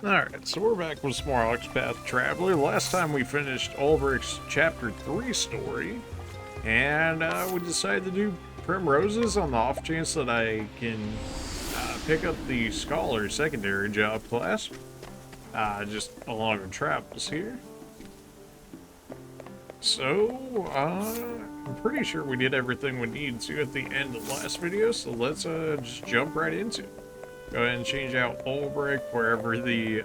Alright, so we're back with some more Octopath Traveler. Last time we finished Ulrich's Chapter 3 story, and we decided to do Primroses on the off chance that I can pick up the Scholar secondary job class, just along our travels here. So, I'm pretty sure we did everything we needed to at the end of the last video, so let's just jump right into it. Go ahead and change out Ulrich wherever the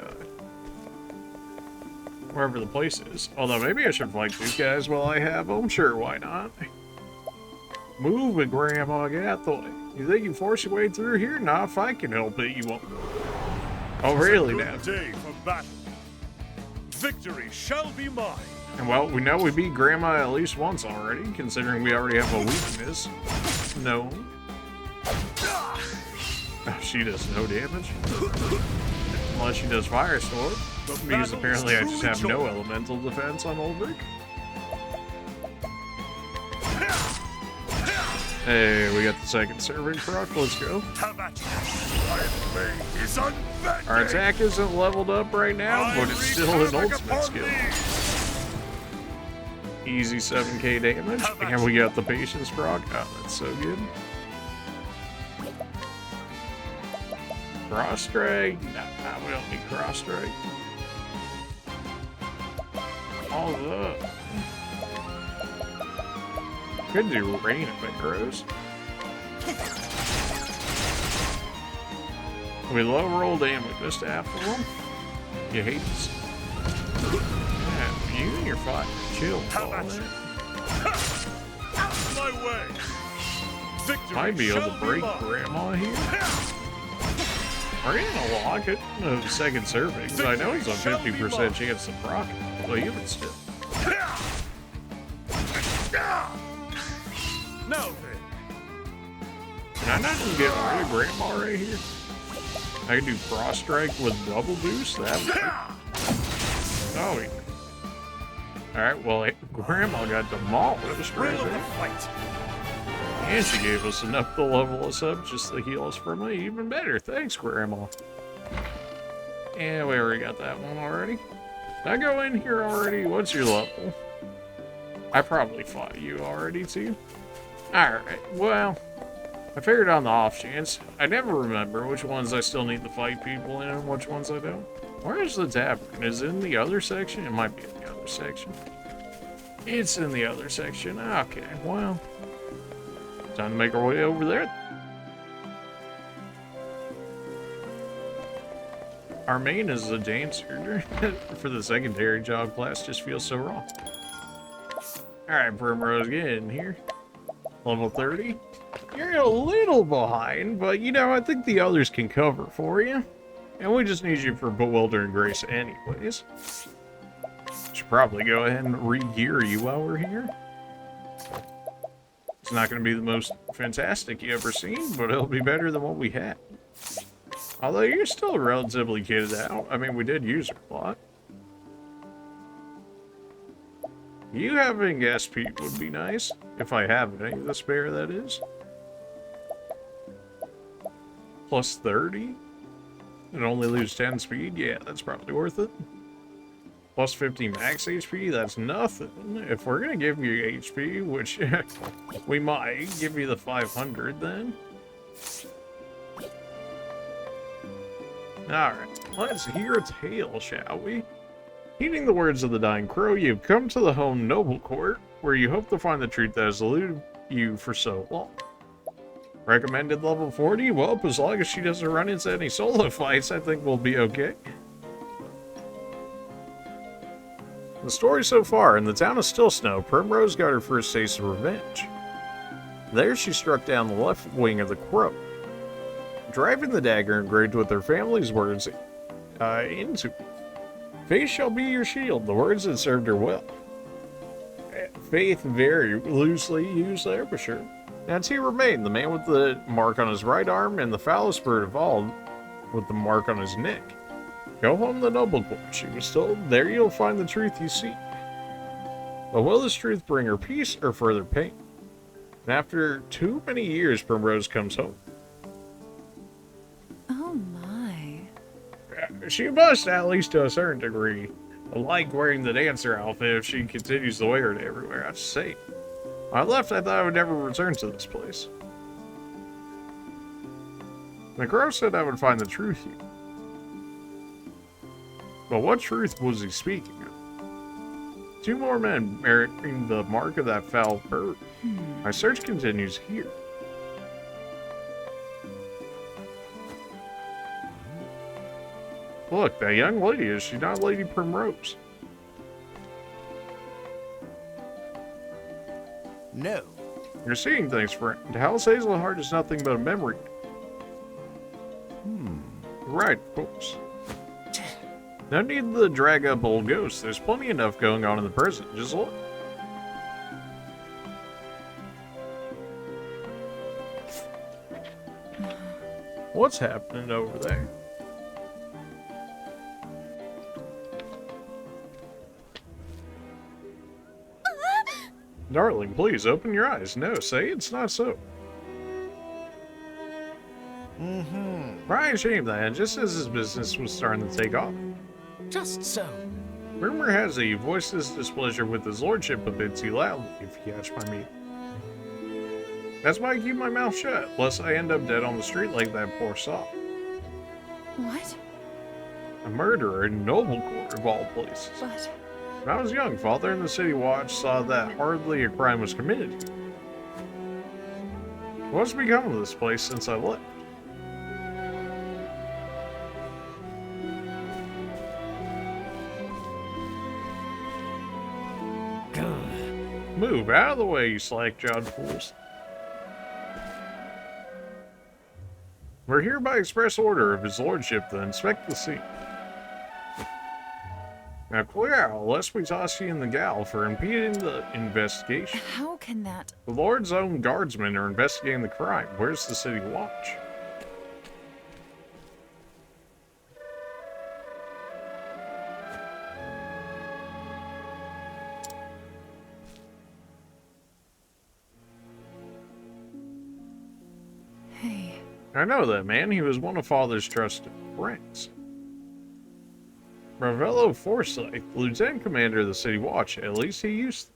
place is. Although maybe I should fight these guys while I have them. Sure, why not? Move it, Grandma. Get out the way. You think you force your way through here? Nah, if I can help it, you won't. Oh, really now? Day for battle. Victory shall be mine. And well, we know we beat Grandma at least once already, considering we already have a weakness. No. Oh, she does no damage. Unless she does Firestorm. Because apparently I just have no elemental defense on Ulrich. Hey, we got the second serving proc. Let's go. Our attack isn't leveled up right now, but it's still an ultimate skill. Easy 7k damage. And we got the patience proc. Oh, that's so good. Cross strike? Nah, we don't need cross strike. All up. Could do rain if it grows. We low rolled and we missed half of them. You hate this. Yeah, you and your fight. Chill. My way. Victory might be able to break mine. Grandma here. We're gonna lock it. No, second serving. So I know he's on 50% chance to proc it. Well, even still. Now then. Can I not just get rid of Grandma right here? I can do cross strike with double boost. That oh, yeah. Alright, well, Grandma got demolished right there. And she gave us enough to level us up just to heal us from it even better. Thanks, Grandma. And we already got that one already. Did I go in here already? What's your level? I probably fought you already, too. Alright, well, I figured on the off chance. I never remember which ones I still need to fight people in and which ones I don't. Where's the tavern? Is it in the other section? It might be in the other section. It's in the other section. Okay, well, time to make our way over there. Our main is a dancer for the secondary job class. Just feels so wrong. Alright, Primrose, get in here. Level 30. You're a little behind, but you know, I think the others can cover for you. And we just need you for Bewildering Grace anyways. Should probably go ahead and re-gear you while we're here. It's not going to be the most fantastic you ever seen, but it'll be better than what we had. Although you're still relatively kitted out. I mean, we did use her a lot. You having SP would be nice. If I have any to spare, that is. Plus 30? And only lose 10 speed? Yeah, that's probably worth it. Plus 50 max HP? That's nothing. If we're going to give you HP, which we might, give you the 500 then. Alright, let's hear a tale, shall we? Heeding the words of the dying crow, you've come to the home noble court, where you hope to find the truth that has eluded you for so long. Recommended level 40? Well, as long as she doesn't run into any solo fights, I think we'll be okay. The story so far, in the town of Still Snow, Primrose got her first taste of revenge. There she struck down the left wing of the crow, driving the dagger engraved with her family's words into it. Faith shall be your shield, the words that served her well. Faith very loosely used there, for sure. And he remained, the man with the mark on his right arm, and the foulest bird of all with the mark on his neck. Go home to the noble court, she was told. There you'll find the truth you seek. But will this truth bring her peace or further pain? And after too many years, Primrose comes home. Oh my. She must, at least to a certain degree, like wearing the dancer outfit if she continues to wear it everywhere. I just say. When I left, I thought I would never return to this place. The crow said I would find the truth here. But what truth was he speaking of? 2 more men bearing the mark of that foul bird. My search continues here. Look, that young lady, is she not Lady Primrose? No. You're seeing things, friend. House Hazelheart is nothing but a memory. Right, of course. No need to drag up old ghosts. There's plenty enough going on in the present. Just look. What's happening over there? Darling, please open your eyes. No, say it's not so. Brian shamed that, just as his business was starting to take off. Just so. Rumor has it he voiced his displeasure with his lordship a bit too loudly, if you catch my meaning. That's why I keep my mouth shut, lest I end up dead on the street like that poor sot. What? A murderer in Noblecourt, of all places. But... When I was young, Father in the City Watch saw that hardly a crime was committed here. What's become of this place since I left? Move out of the way, you slack-jawed fools. We're here by express order of his lordship to inspect the scene. Now clear out, lest we toss you in the gaol for impeding the investigation. How can that... The Lord's own guardsmen are investigating the crime. Where's the City Watch? Hey. I know that man. He was one of Father's trusted friends. Ravello Forsyth, Lieutenant Commander of the City Watch. At least he used to.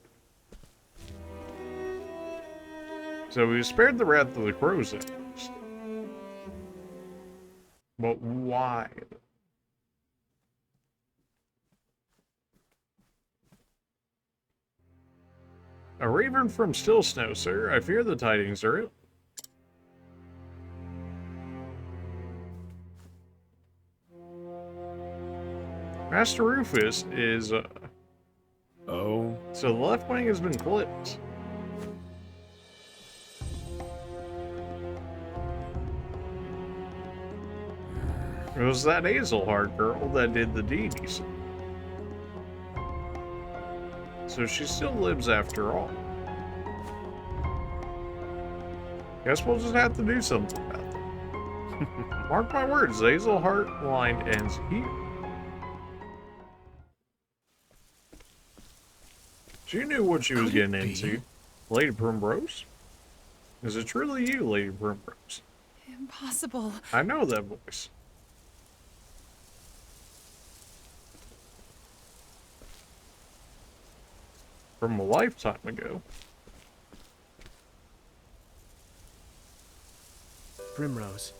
So he was spared the wrath of the crows at least. But why? A raven from Still Snow, sir. I fear the tidings are ill. Master Rufus is, Oh? So the left wing has been clipped. It was that Hazelheart girl that did the deed, you see. So she still lives after all. Guess we'll just have to do something about that. Mark my words, the Hazelheart line ends here. She knew what she was getting into. Lady Primrose? Is it truly you, Lady Primrose? Impossible. I know that voice. From a lifetime ago. Primrose.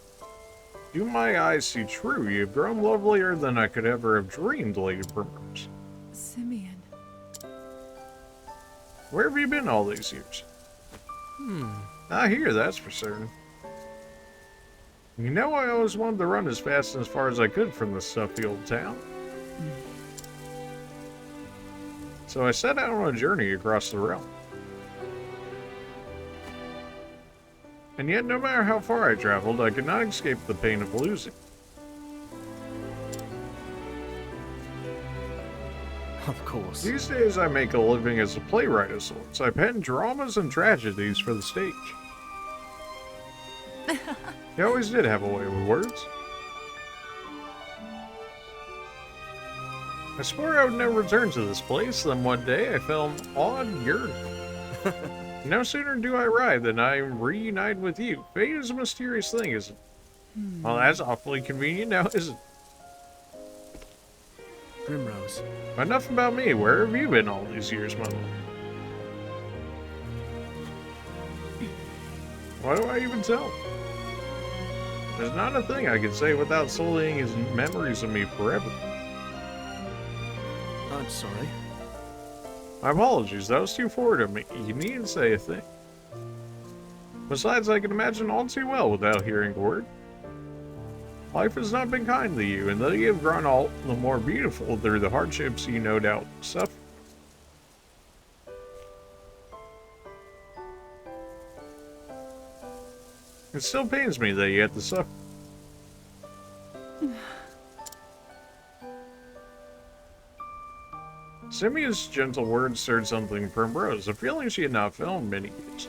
Do my eyes see true? You've grown lovelier than I could ever have dreamed, Lady Primrose. Simeon. Where have you been all these years? Not here, that's for certain. You know, I always wanted to run as fast and as far as I could from this stuffy old town. So I set out on a journey across the realm. And yet, no matter how far I traveled, I could not escape the pain of losing. Of course. These days, I make a living as a playwright of sorts. I pen dramas and tragedies for the stage. You always did have a way with words. I swore I would never return to this place, then one day I felt an odd yearning. No sooner do I arrive than I am reunited with you. Fate is a mysterious thing, isn't it? Well, that's awfully convenient now, isn't it? Primrose. Enough about me. Where have you been all these years, my lord? Why do I even tell? There's not a thing I can say without sullying his memories of me forever. I'm sorry. My apologies, that was too forward of me. You needn't say a thing. Besides, I can imagine all too well without hearing a word. Life has not been kind to you, and though you have grown all the more beautiful through the hardships you no doubt suffer. It still pains me that you had to suffer. Simeon's gentle words stirred something in Primrose, a feeling she had not felt in many years.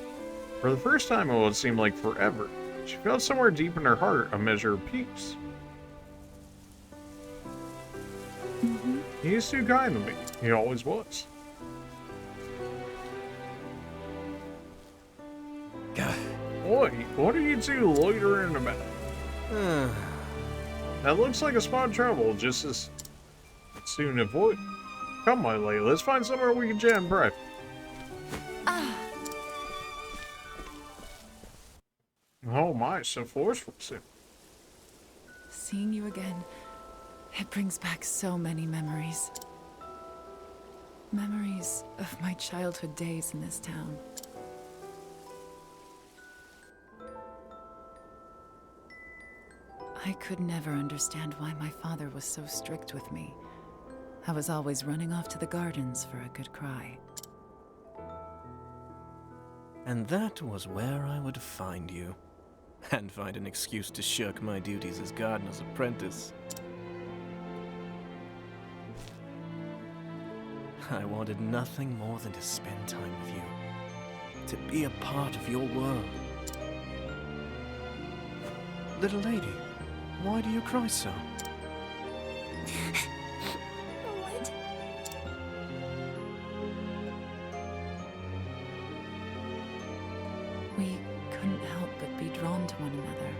For the first time in what seemed like forever, she felt somewhere deep in her heart a measure of peace. He is too kind to me. He always was. Boy, what are you two loitering about? That looks like a spot of trouble, just as soon avoid. Come, my lady, let's find somewhere we can jam private. Oh my, so forceful, Sim. Seeing you again, it brings back so many memories. Memories of my childhood days in this town. I could never understand why my father was so strict with me. I was always running off to the gardens for a good cry. And that was where I would find you. And find an excuse to shirk my duties as gardener's apprentice. I wanted nothing more than to spend time with you. To be a part of your world. Little lady, why do you cry so? What? We couldn't help but be drawn to one another.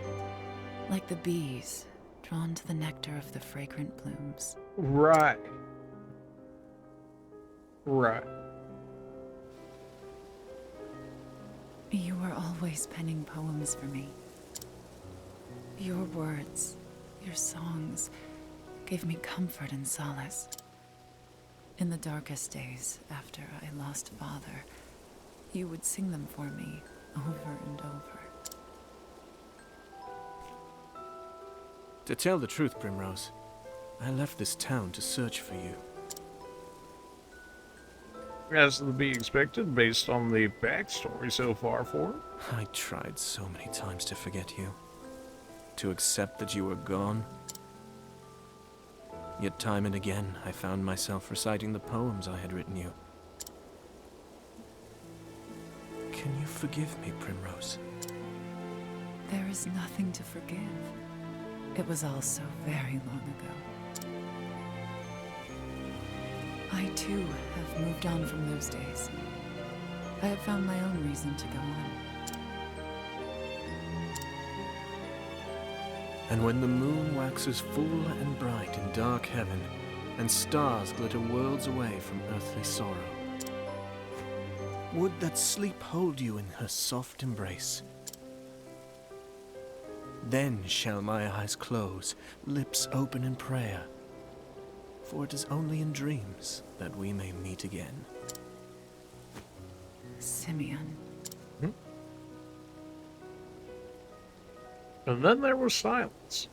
Like the bees, drawn to the nectar of the fragrant blooms. Right. Right. You were always penning poems for me. Your words, your songs, gave me comfort and solace. In the darkest days, after I lost Father, you would sing them for me over and over. To tell the truth, Primrose, I left this town to search for you. As to be expected, based on the backstory so far for him. I tried so many times to forget you. To accept that you were gone. Yet time and again, I found myself reciting the poems I had written you. Can you forgive me, Primrose? There is nothing to forgive. It was all so very long ago. I, too, have moved on from those days. I have found my own reason to go on. And when the moon waxes full and bright in dark heaven, and stars glitter worlds away from earthly sorrow, would that sleep hold you in her soft embrace. Then shall my eyes close, lips open in prayer, for it is only in dreams that we may meet again. Simeon. And then there was silence.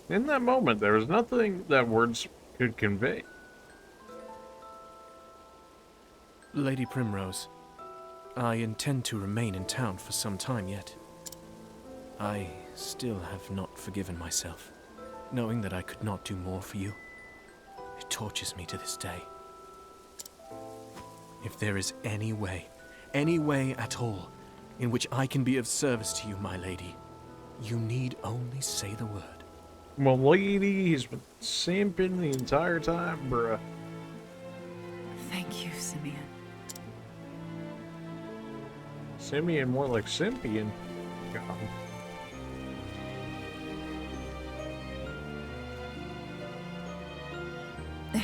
In that moment, there was nothing that words could convey. Lady Primrose, I intend to remain in town for some time yet. I still have not forgiven myself, knowing that I could not do more for you. It tortures me to this day. If there is any way at all, in which I can be of service to you, my lady, you need only say the word. Well, lady, he's been simping the entire time, bruh. Thank you, Simeon. Simeon, more like Simpian. God.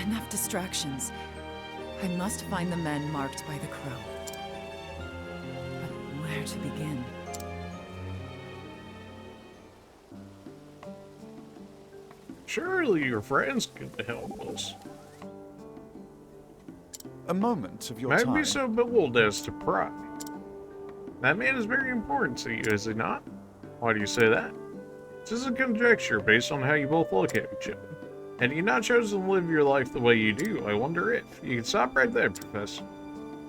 Enough distractions. I must find the men marked by the crow. But where to begin? Surely your friends can help us. A moment of your Might time. be so bewildered as to pry. That man is very important to you, is he not? Why do you say that? This is a conjecture based on how you both look at each other. Had you not chosen to live your life the way you do, I wonder if. You can stop right there, Professor.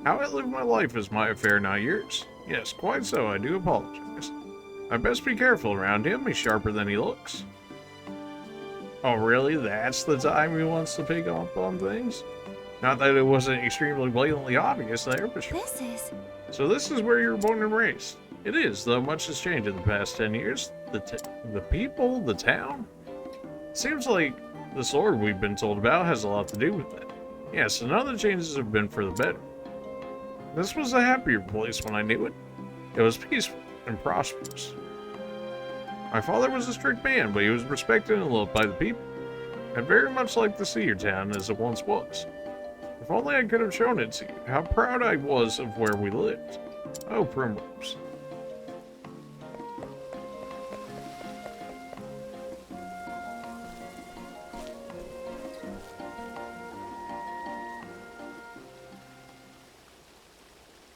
How I live my life is my affair, not yours. Yes, quite so, I do apologize. I best be careful around him, he's sharper than he looks. Oh really? That's the time he wants to pick up on things? Not that it wasn't extremely blatantly obvious there, but sure. So this is where you were born and raised. It is, though much has changed in the past 10 years. The people, the town. Seems like the sword we've been told about has a lot to do with that. Yes, and other changes have been for the better. This was a happier place when I knew it. It was peaceful and prosperous. My father was a strict man, but he was respected and loved by the people. I'd very much like to see your town as it once was. If only I could have shown it to you, how proud I was of where we lived. Oh, Primrose.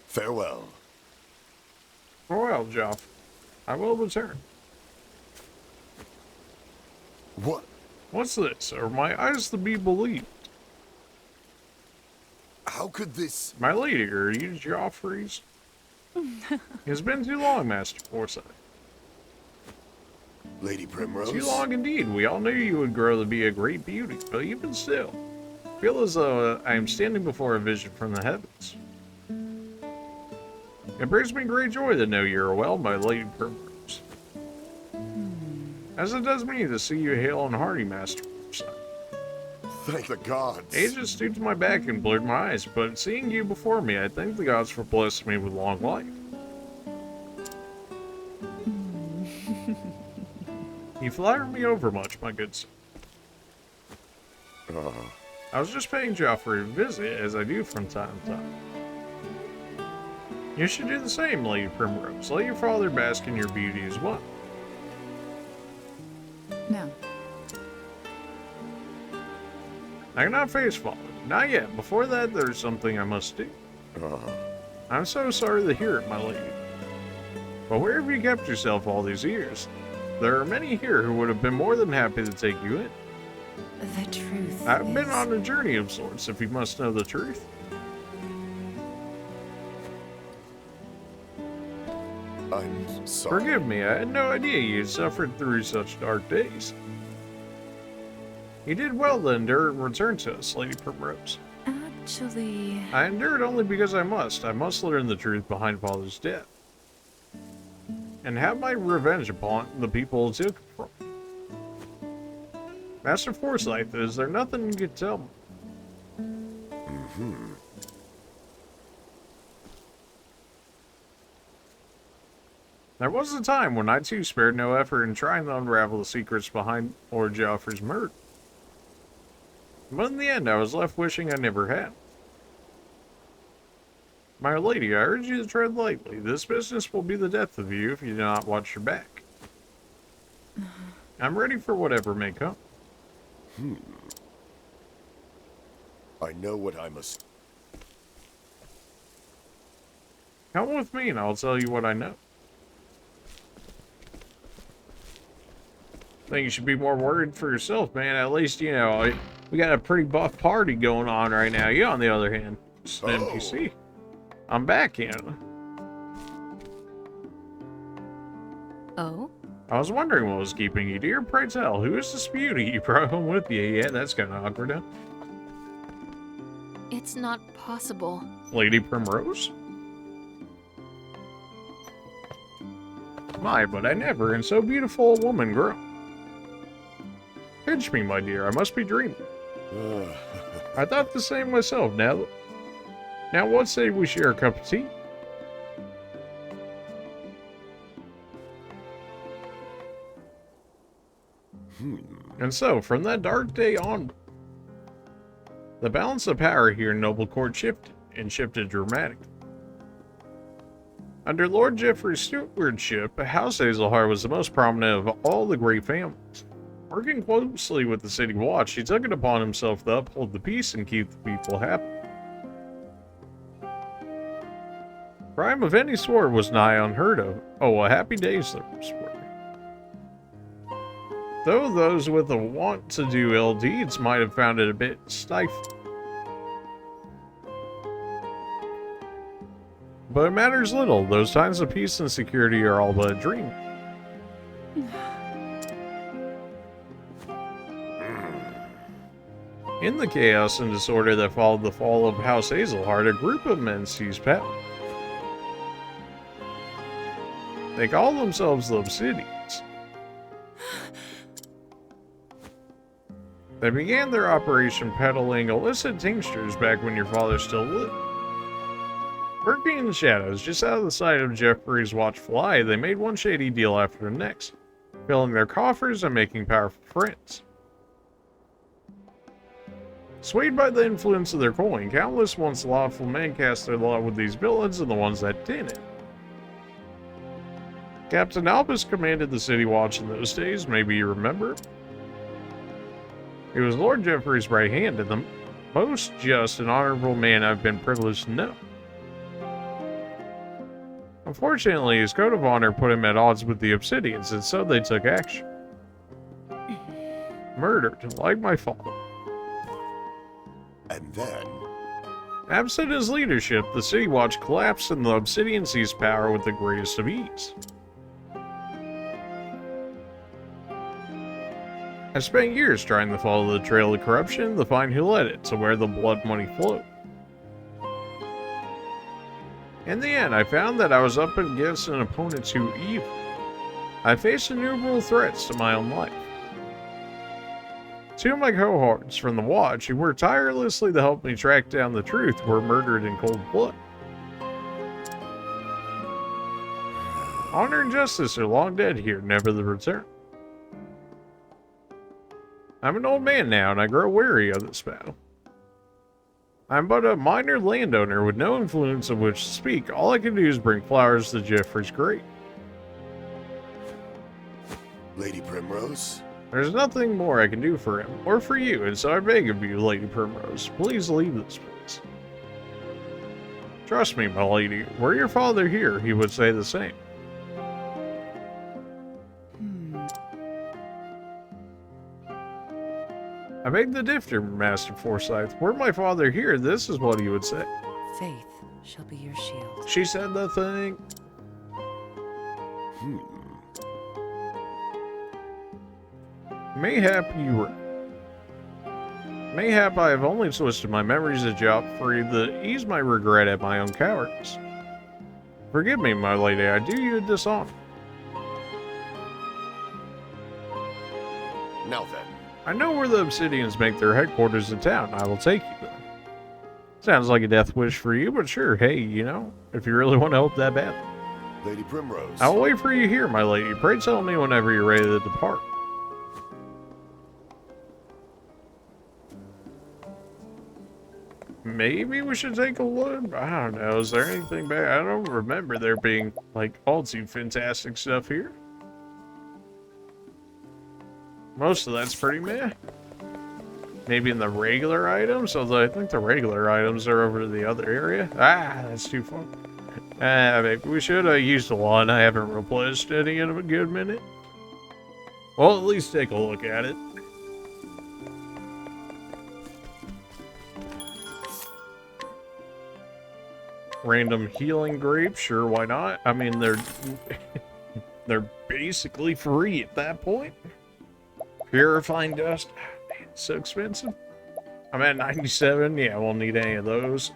Farewell. Farewell, Joff. I will return. What? What's this? Are my eyes to be believed? How could this... My lady, are you Joffrey's? It's been too long, Master Forsyth. Lady Primrose? Too long indeed. We all knew you would grow to be a great beauty, but even still, I feel as though I am standing before a vision from the heavens. It brings me great joy to know you are well, my Lady Primrose. As it does me to see you hale and hearty, Master Forsyth. Thank the gods. Age has stooped to my back and blurred my eyes, but seeing you before me, I thank the gods for blessing me with long life. You flatter me overmuch, my good sir. I was just paying Joffrey a visit, as I do from time to time. You should do the same, Lady Primrose. Let your father bask in your beauty as well. No. I cannot face father. Not yet. Before that, there's something I must do. I'm so sorry to hear it, my lady. But where have you kept yourself all these years? There are many here who would have been more than happy to take you in. The truth I've been is- on a journey of sorts, if you must know the truth. I'm sorry. Forgive me, I had no idea you had suffered through such dark days. You did well to endure and return to us, Lady Primrose. Actually... I endured only because I must. I must learn the truth behind Father's death. And have my revenge upon the people who took it from me. Master Forsyth, is there nothing you could tell me? There was a time when I too spared no effort in trying to unravel the secrets behind Lord Joffrey's murder. But in the end, I was left wishing I never had. My lady, I urge you to tread lightly. This business will be the death of you if you do not watch your back. I'm ready for whatever may come. I know what I must... Come with me and I'll tell you what I know. I think you should be more worried for yourself, man. At least, you know, we got a pretty buff party going on right now. You, on the other hand, just an NPC. I'm back in. Oh? I was wondering what was keeping you, dear. Pray tell, who is this beauty you brought home with you? Yeah, that's kind of awkward, huh? It's not possible. Lady Primrose? My, but I never in so beautiful a woman grew. Pinch me, my dear, I must be dreaming. I thought the same myself. Now what say we share a cup of tea? And so, from that dark day on, The balance of power here in Noble Court shifted, and shifted dramatically. Under Lord Geoffrey's stewardship, House Hazelheart was the most prominent of all the great families. Working closely with the City Watch, he took it upon himself to uphold the peace and keep the people happy. Crime of any sort was nigh unheard of. Oh, a happy days those were. Though those with a want to do ill deeds might have found it a bit stifling. But it matters little. Those times of peace and security are all but a dream. In the chaos and disorder that followed the fall of House Hazelheart, a group of men seized power. They call themselves the Obsidians. They began their operation peddling illicit tinctures back when your father still lived. Working in the shadows, just out of the sight of Geoffrey's watchful eye, they made one shady deal after the next, filling their coffers and making powerful friends. Swayed by the influence of their coin, countless once lawful men cast their lot with these villains and the ones that didn't. Captain Albus commanded the City Watch in those days, maybe you remember. He was Lord Geoffrey's right hand and the most just and honorable man I've been privileged to know. Unfortunately, his code of honor put him at odds with the Obsidians, and so they took action. Murdered, like my father. And then... Absent his leadership, the City Watch collapsed and the Obsidian seized power with the greatest of ease. I spent years trying to follow the trail of corruption to find who led it, to where the blood money flowed. In the end, I found that I was up against an opponent too evil. I faced innumerable threats to my own life. Two of my cohorts from the Watch, who worked tirelessly to help me track down the truth, were murdered in cold blood. Honor and justice are long dead here, never to return. I'm an old man now, and I grow weary of this battle. I'm but a minor landowner with no influence of which to speak. All I can do is bring flowers to Geoffrey's grave. Lady Primrose? There's nothing more I can do for him, or for you, and so I beg of you, Lady Primrose, please leave this place. Trust me, my lady, were your father here, he would say the same. I beg the differ, Master Forsyth. Were my father here, this is what he would say. Faith shall be your shield. She said the thing. Mayhap you were. Mayhap I have only twisted my memories of Geoffrey to ease my regret at my own cowardice. Forgive me, my lady, I do you a dishonor. Now then. I know where the Obsidians make their headquarters in town. I will take you there. Sounds like a death wish for you, but sure, hey, you know, if you really want to help that bad. Lady Primrose. I'll wait for you here, my lady. Pray tell me whenever you're ready to depart. Maybe we should take a look. I don't know. Is there anything back? I don't remember there being, like, all too fantastic stuff here. Most of that's pretty meh. Maybe in the regular items, although I think the regular items are over to the other area. Ah, that's too far. Maybe we should have used a one. I haven't replenished any in a good minute. Well, at least take a look at it. Random healing grapes, sure, why not? I mean, they're basically free at that point. Purifying dust, man, it's so expensive. I'm at 97, yeah, I won't need any of those.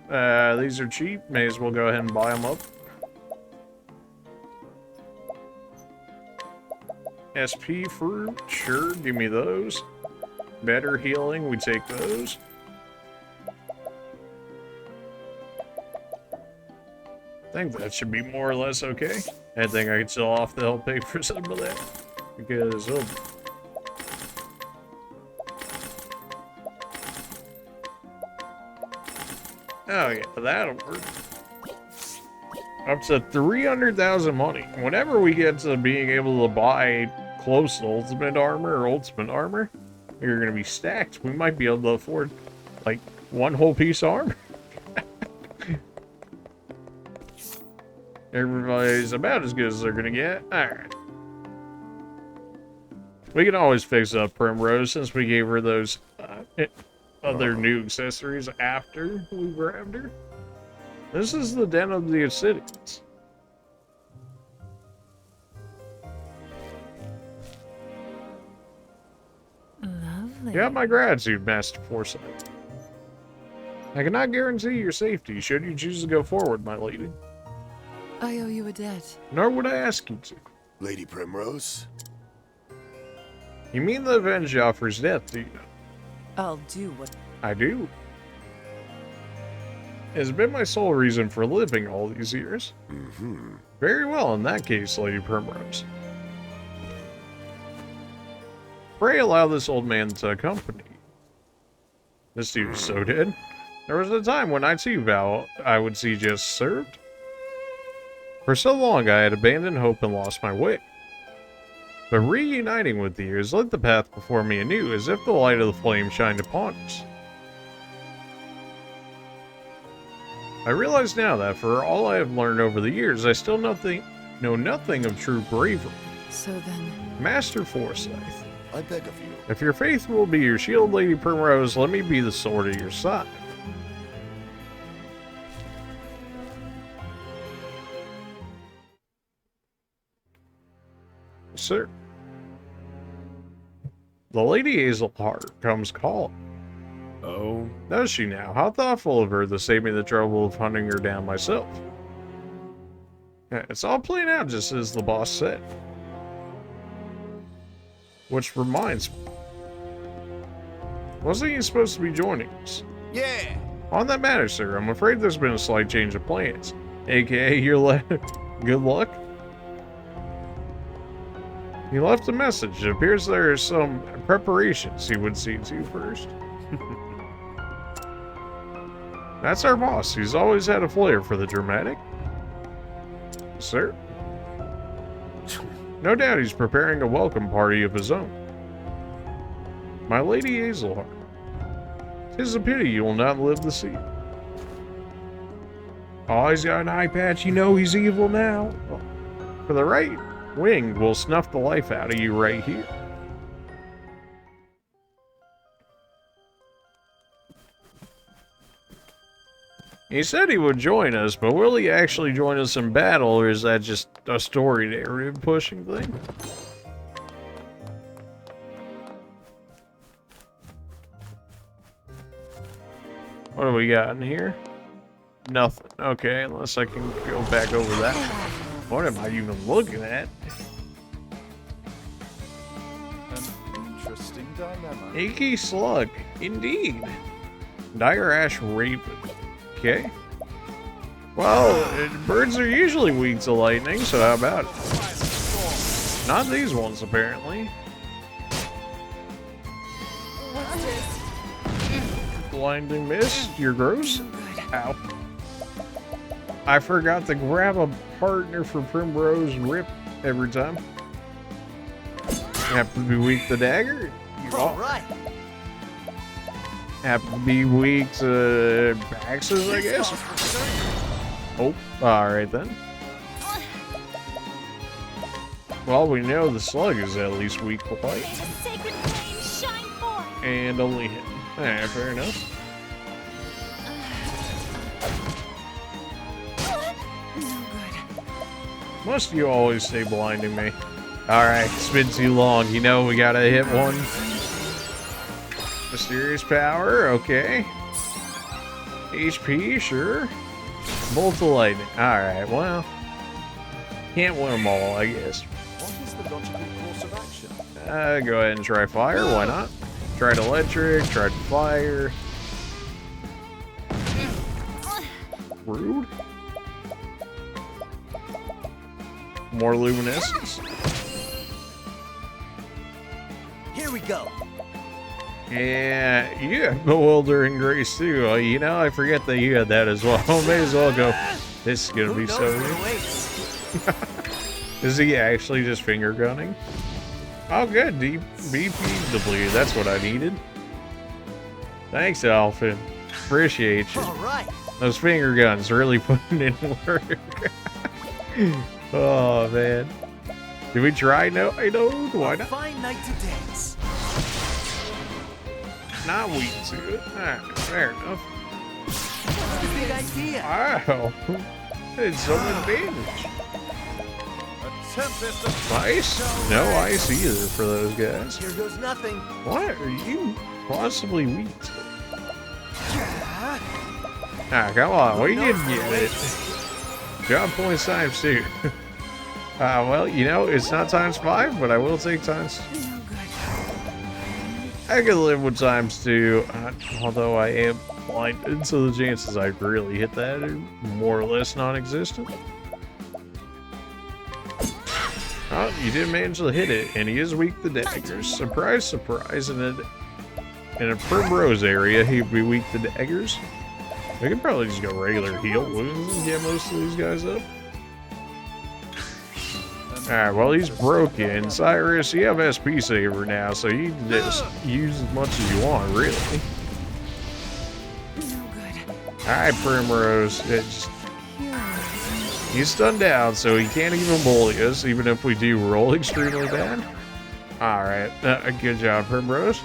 These are cheap, may as well go ahead and buy them up. SP fruit, sure, give me those. Better healing, we take those. I think that should be more or less okay. I think I could sell off to help pay for some of that. Because, Oh yeah, that'll work. Up to 300,000 money. Whenever we get to being able to buy close to ultimate armor or ultimate armor, we're gonna be stacked. We might be able to afford like one whole piece of armor. Everybody's about as good as they're gonna get. Alright. We can always fix up Primrose since we gave her those other new accessories after we grabbed her. This is the Den of the Obsidians. Lovely. You have my gratitude, Master Forsyth. I cannot guarantee your safety should you choose to go forward, my lady. I owe you a debt. Nor would I ask you to. Lady Primrose? You mean the Avenged offers death, do you? I'll do what... I do. It has been my sole reason for living all these years. Mm-hmm. Very well, in that case, Lady Primrose. Pray allow this old man to accompany you. This dude is so dead. There was a time when I too vowed I would see just served. For so long I had abandoned hope and lost my way. But reuniting with you has lit the path before me anew, as if the light of the flame shined upon us. I realize now that for all I have learned over the years, I still know nothing of true bravery. So then... Master Forsyth, I beg of you. if your faith will be your shield, Lady Primrose, let me be the sword at your side. Sir. The Lady Hazelheart comes calling. Oh, Does she now? How thoughtful of her to save me the trouble of hunting her down myself. Yeah, it's all playing out just as the boss said. Which reminds me. Wasn't he supposed to be joining us? Yeah! On that matter, sir, I'm afraid there's been a slight change of plans. AKA, good luck? He left a message. It appears there are some preparations he would see to first. That's our boss. He's always had a flair for the dramatic. Sir? No doubt he's preparing a welcome party of his own. My Lady Hazelheart. 'Tis a pity you will not live to see it. Oh, he's got an eye patch. You know he's evil now. For the right wing, will snuff the life out of you right here. He said he would join us, but will he actually join us in battle, or is that just a story narrative pushing thing? What do we got in here? Nothing. Okay, unless I can go back over that. What am I even looking at? An interesting dilemma. Achy slug. Indeed. Dire ash raven. Okay. Well, birds are usually weak to lightning, so how about it? Not these ones, apparently. Blinding mist, you're gross. Ow. I forgot to grab a partner for Primrose Rip every time. You happen to be weak to dagger? You're all right. Happen to be weak to axes, I guess? Oh, alright then. Well, we know the slug is at least weak to light. And only him. Alright, fair enough. Must you always stay blinding me? Alright, it's been too long. You know we gotta hit one. Mysterious power, okay. HP, sure. Bolt of lightning. Alright, well. Can't win them all, I guess. What is the logical course of action? Go ahead and try fire, why not? Tried electric, tried fire. Rude. More luminescence. Here we go. Yeah, you have bewildering grace too. You know, I forget that you had that as well. May as well go. This is gonna be so weird. Is he actually just finger gunning? Oh, good. BP to bleed. That's what I needed. Thanks, Alpha. Appreciate you. All right. Those finger guns really putting in work. Oh, man. Did we try? No, I don't. Why not? Fine night to dance. Not weak to it. Alright, fair enough. Big idea. Wow. It's so much damage. A tempest of Ice? No ice either for those guys. Here goes nothing. What are you possibly weak to? Ah, come on, we can get it. Job points times 2. Well, you know, it's not times 5, but I will take times. No good. I can live with times 2, although I am blinded, so the chances I really hit that are more or less non-existent. Oh, you did manage to hit it, and he is weak to daggers. Surprise, surprise, in a Primrose area, he'd be weak to daggers. We could probably just go regular heal wounds and get most of these guys up. Alright, well, he's broken. Cyrus, you have SP Saver now, so you can just use as much as you want, really. No good. Alright, Primrose. He's stunned down, so he can't even bully us, even if we do roll extremely bad. Alright, good job, Primrose.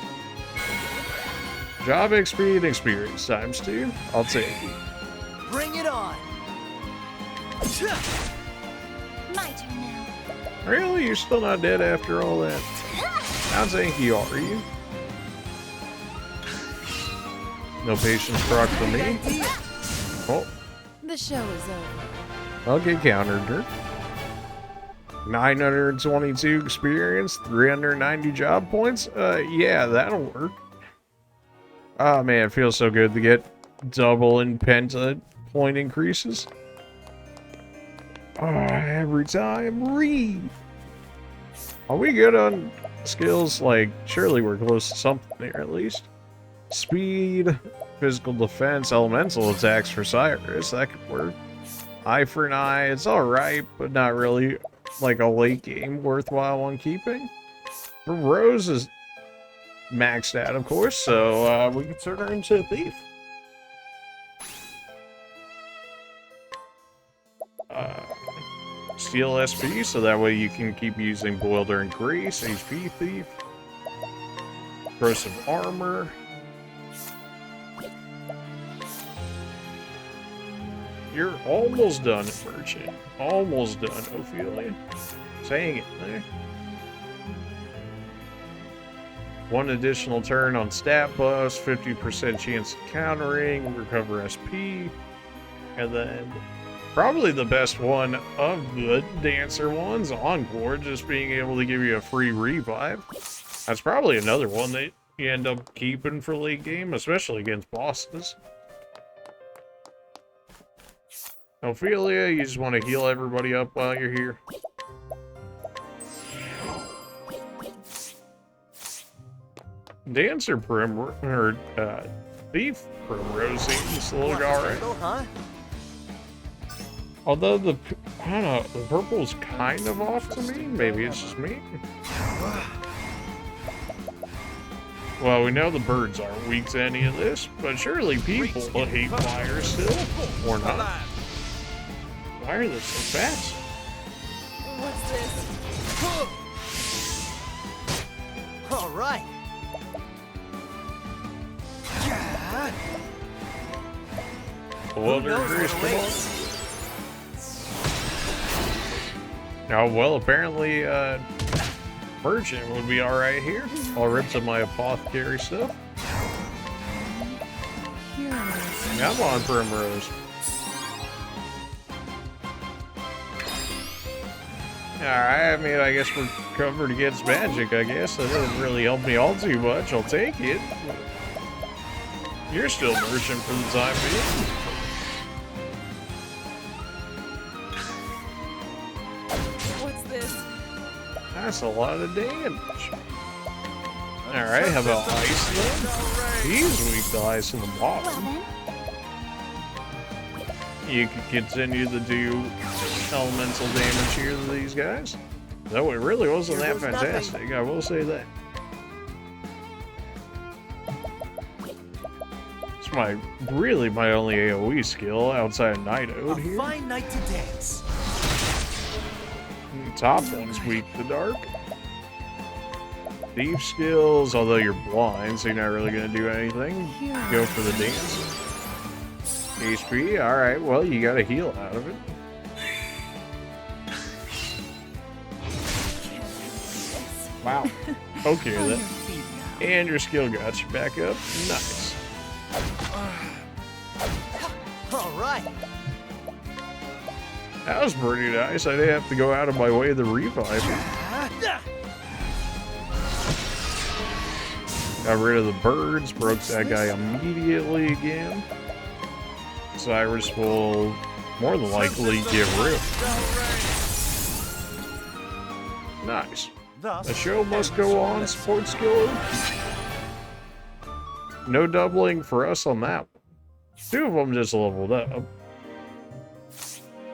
Job XP and experience times 2. I'll take it. Bring it on. My turn now. Really? You're still not dead after all that? How tanky are you? No patience proc for me. Oh, The show is over. I'll get countered her. 922 experience, 390 job points? Yeah, that'll work. Oh man, it feels so good to get double and penta point increases. Oh, every time. Read. Are we good on skills? Like, surely we're close to something there at least. Speed, physical defense, elemental attacks for Cyrus. That could work. Eye for an eye. It's alright, but not really like a late game worthwhile one keeping. Rose is maxed out, of course, so we can turn her into a thief. Steal SP, so that way you can keep using Boiled or Increase. HP Thief. Corrosive Armor. You're almost done, Merchant. Almost done, Ophelia. Saying it there. One additional turn on stat buffs, 50% chance of countering, recover SP, and then probably the best one of the dancer ones, Encore, just being able to give you a free revive. That's probably another one that you end up keeping for late game, especially against bosses. Ophelia, you just want to heal everybody up while you're here. Dancer Primrose, or Thief Primrose seems a little alright. Huh? Although the, I don't know, the purple's kind of off to me. Maybe it's just me. Well, we know the birds aren't weak to any of this, but surely people will hate fire still, or not. Why are they so fast? What's this? All right. Well, Who knows Grace, what come on. awaits? Oh, well, apparently, Merchant would be alright here. I'll rip some of my apothecary stuff. Come on, Primrose. Alright, I mean, I guess we're covered against magic, I guess. That doesn't really help me all too much. I'll take it. You're still Merchant for the time being. What's this? That's a lot of damage. Alright, how about ice then? He's weak to ice in the Well bottom. then, You can continue to do elemental damage here to these guys. Though it really wasn't Here that goes nothing. fantastic, I will say that. It's really my only AoE skill outside of Night A Ode here. fine night to dance. Top one's weak to dark. Thief skills, although you're blind, so you're not really going to do anything. Go for the dance. HP, alright, well, you got to heal out of it. Wow. Okay then. And your skill got you back up. Nice. All right. That was pretty nice. I didn't have to go out of my way to revive him. Got rid of the birds, broke that guy immediately again. Cyrus will more than likely get rid. Nice. The show must go on, sports skill. No doubling for us on that one. 2 of them just leveled up.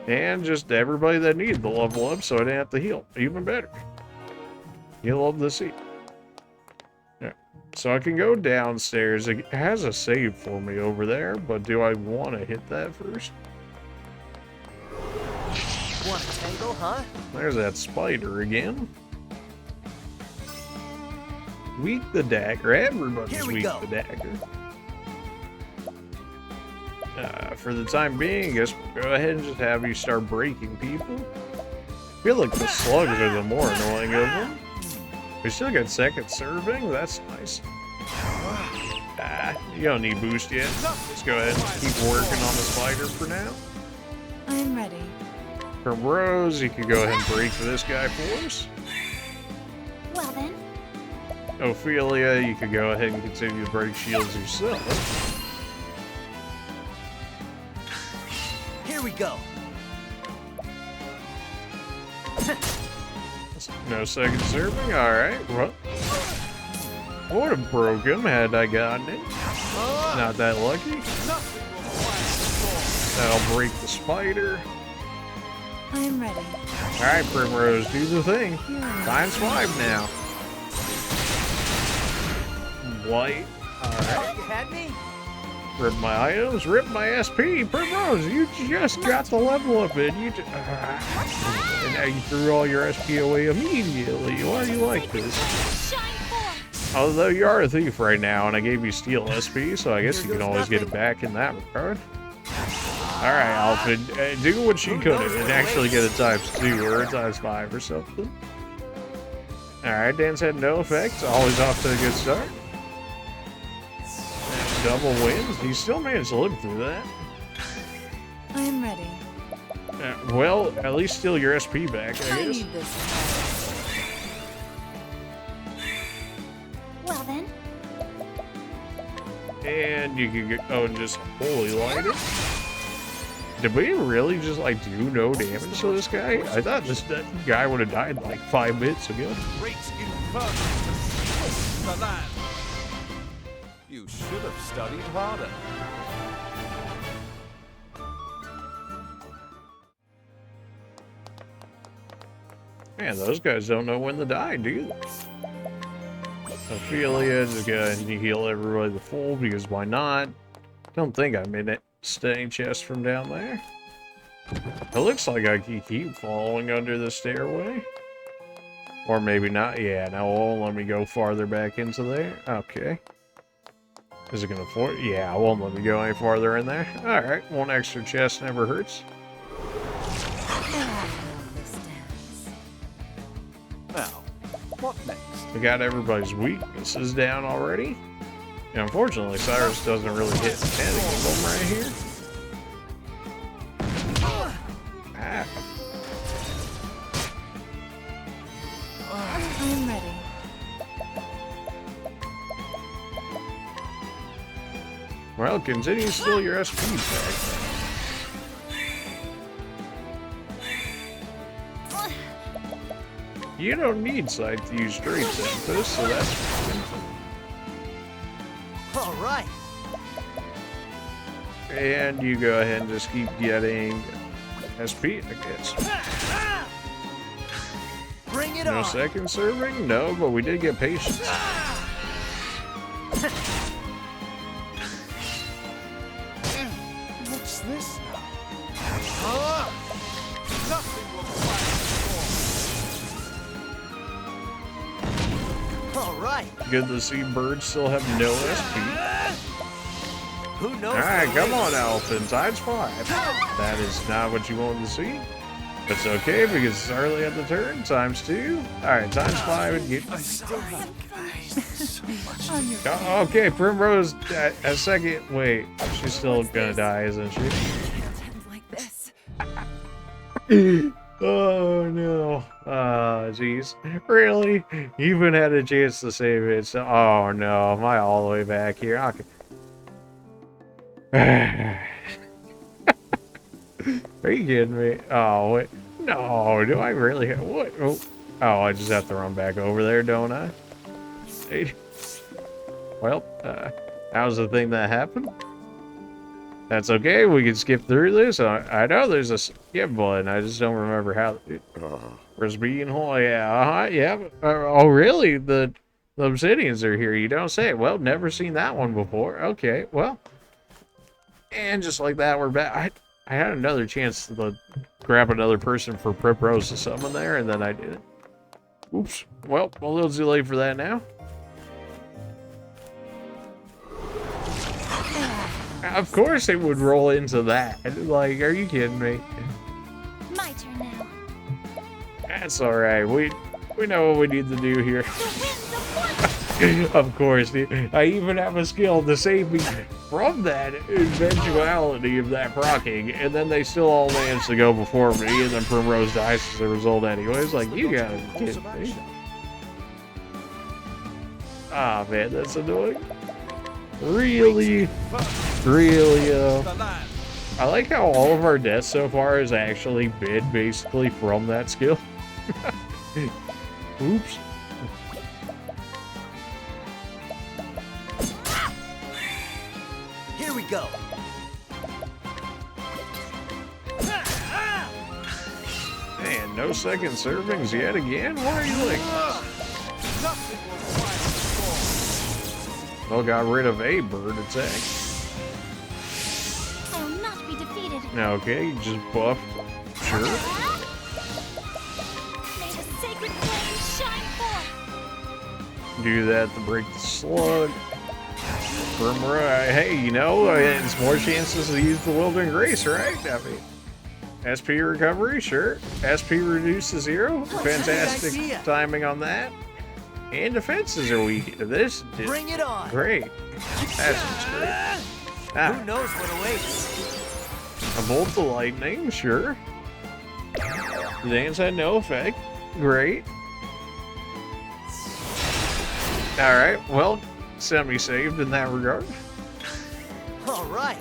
And just everybody that needed to level up so I didn't have to heal. Even better. You love to see. Yeah. So I can go downstairs. It has a save for me over there, but do I want to hit that first? Want a tangle, huh? There's that spider again. Weak the dagger. Everybody's Here we weak go. the dagger. For the time being, I guess we'll go ahead and just have you start breaking people. I feel like the slugs are the more annoying of them. We still got second serving. That's nice. You don't need boost yet. Just go ahead and keep working on the spider for now. I'm ready. From Rose, you can go ahead and break this guy for us. well then, Ophelia, you could go ahead and continue to break shields yourself. Here we go. No second serving? Alright, well. I would have broke him had I gotten it. Not that lucky. That'll break the spider. I'm ready. Alright, Primrose, do the thing. Times 5 now. White. Alright. You had me? Rip my items, rip my SP. Primrose, you just got the level up and you and now you threw all your SP away immediately. Why do you like this? shine forth. Although you are a thief right now, and I gave you steel SP, so I guess you can always get it back in that regard. Alright, Alfred, do what she could and actually get a ×2 or a ×5 or something. Alright, dance had no effect, always off to a good start. Double wins, he still managed to live through that. I am ready. Well, at least steal your SP back, I I guess. need this. Well then, And you can go and just holy light it. Did we really just like do no damage to this guy? I thought that guy would have died like 5 minutes ago. Great impermanence. The land. You should have studied harder. Man, those guys don't know when to die, do they? Ophelia, just go ahead and heal everybody to full because why not? Don't think I'm in it. Staying chest from down there. It looks like I can keep following under the stairway. Or maybe not. Yeah, now it won't let me go farther back into there. Okay. Is it gonna force? Yeah, it won't let me go any farther in there. Alright, 1 extra chest never hurts. Now, what next? We got everybody's weaknesses down already. And unfortunately, Cyrus doesn't really hit any of them right here. Ah. I'm ready. Well, continue to steal your SP back. You don't need sight to use straight tempest, so that's fine. right. And you go ahead and just keep getting SP, I guess. Bring it No on. second serving? No, but we did get patience. What's this now? Nothing will quiet All right. Good to see birds still have no SP. Who knows? Alright, what come on, awaits? Elephant. Times 5. That is not what you wanted to see. It's okay because it's early at the turn. Times 2. Alright, times 5 and get. I still have so much. On your Oh, okay, Primrose, a second. Wait, she's still gonna die, isn't she? can't end like this. Oh no. Oh, jeez. Really? You even had a chance to save it. So, oh no. Am I all the way back here? Okay. Are you kidding me? Oh, wait. No, do I really have what? Oh, I just have to run back over there, don't I? Hey. Well, that was the thing that happened. That's okay. We can skip through this. I know there's a skip button. I just don't remember how. Where's being whole? Yeah, yeah. Oh, really? The obsidians are here. You don't say. Well, never seen that one before. Okay, well. And just like that, we're back. I had another chance to grab another person for Primrose to summon there, and then I did it. Oops. Well, a little too late for that now. Of course it would roll into that. Like, are you kidding me? My turn now. That's alright. We know what we need to do here. The winds of fortune. Of course. I even have a skill to save me from that eventuality of that proccing, and then they still all manage to go before me, and then Primrose dies as a result anyways. Like, you gotta be Course kidding of me. action. Ah, man, that's annoying. Really? Really, The land. I like how all of our deaths so far has actually been basically from that skill. Oops. Here we go. Man, no second servings yet again? Why are you like this? Nothing will quiet the storm. Well, got rid of a bird attack. I will not be defeated. Okay, you just buffed. Sure. May the sacred flame shine forth. Do that to break the slug. Hey, you know, it's more chances to use the Wildering Grace, right? I mean, SP recovery, sure. SP reduced to 0. Fantastic idea. timing on that. And defenses are weak. This did Bring it on. great. That's just great. Who Ah, knows what awaits? a bolt of lightning, sure. The dance had no effect. Great. Alright, well, semi-saved in that regard. All right.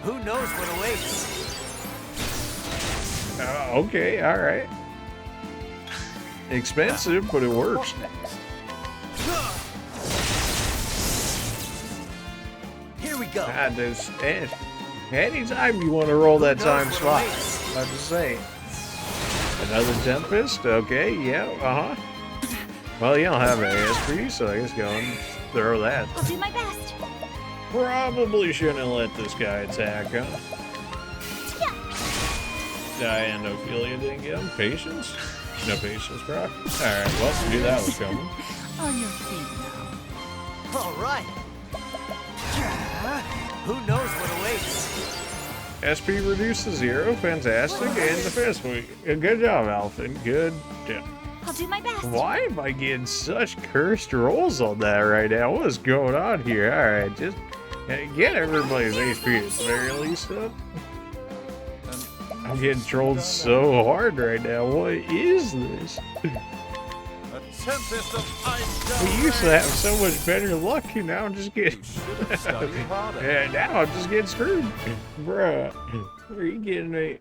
Who knows what awaits? Okay, alright. Expensive, but it works. Here we go. God, there's anytime you want to roll that Who knows times what 5. I'm just saying. Another Tempest, okay, yeah, Well, you don't have an ASP, so I guess go and throw that. I'll do my best. Probably shouldn't have let this guy attack, huh? And Ophelia didn't get him. Patience? No patience, bro. Alright, well, knew that was coming. On your feet now. All right. Who knows what awaits? SP reduced to 0, fantastic, and defense weak. Good job, Alphin. Good job. I'll do my best. Why am I getting such cursed rolls on that right now? What is going on here? Alright, just get everybody's HP at the very least up. I'm getting trolled so hard right now. What is this? A tempest of ice. We used to have so much better luck, and now I'm just getting... Study harder. Yeah, now I'm just getting screwed. Bruh, are you kidding me?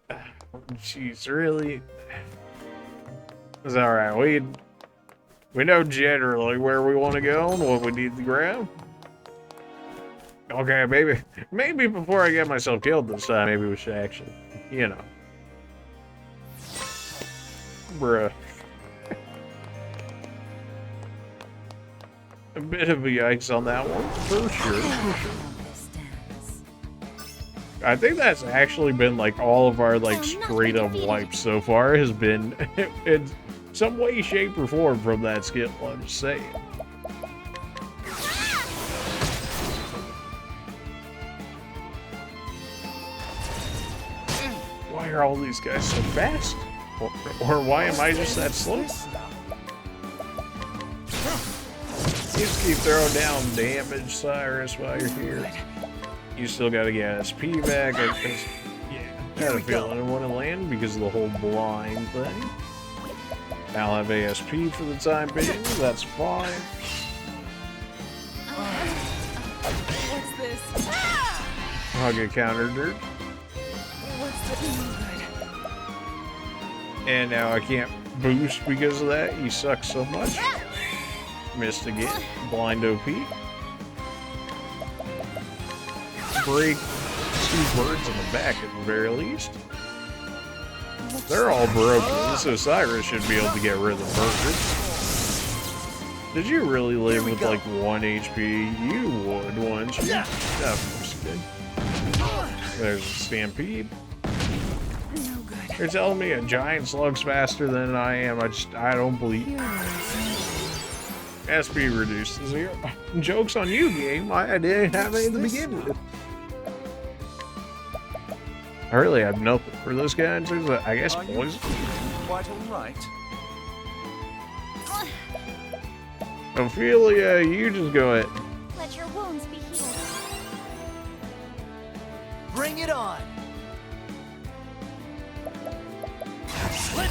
Jeez, really? It's alright, We know generally where we want to go and what we need to grab. Okay, maybe before I get myself killed this time, maybe we should actually, you know. Bruh. A bit of a yikes on that one, for sure. I think that's actually been like all of our like straight up wipes so far has been in some way, shape, or form from that skill, I'm just saying. Why are all these guys so fast? Or why am I just that slow? You just keep throwing down damage, Cyrus, while you're here. You still gotta get SP back. I had a feeling I want to land because of the whole blind thing. I'll have ASP for the time being. That's fine. What's this? I'll get countered. And now I can't boost because of that. You suck so much. Missed again. Blind OP. Break 2 birds in the back at the very least. They're all broken, so Cyrus should be able to get rid of the birds. Did you really live with like 1 HP? You would, wouldn't you? Of course you did. There's a stampede. You're telling me a giant slug's faster than I am. I don't believe. SP reduced to 0. Joke's on you, game. I didn't have any to begin with. I really have nothing for this guy in terms of, I guess, poison. Quite all right. Ophelia, you just go ahead. Let your wounds be healed. Bring it on.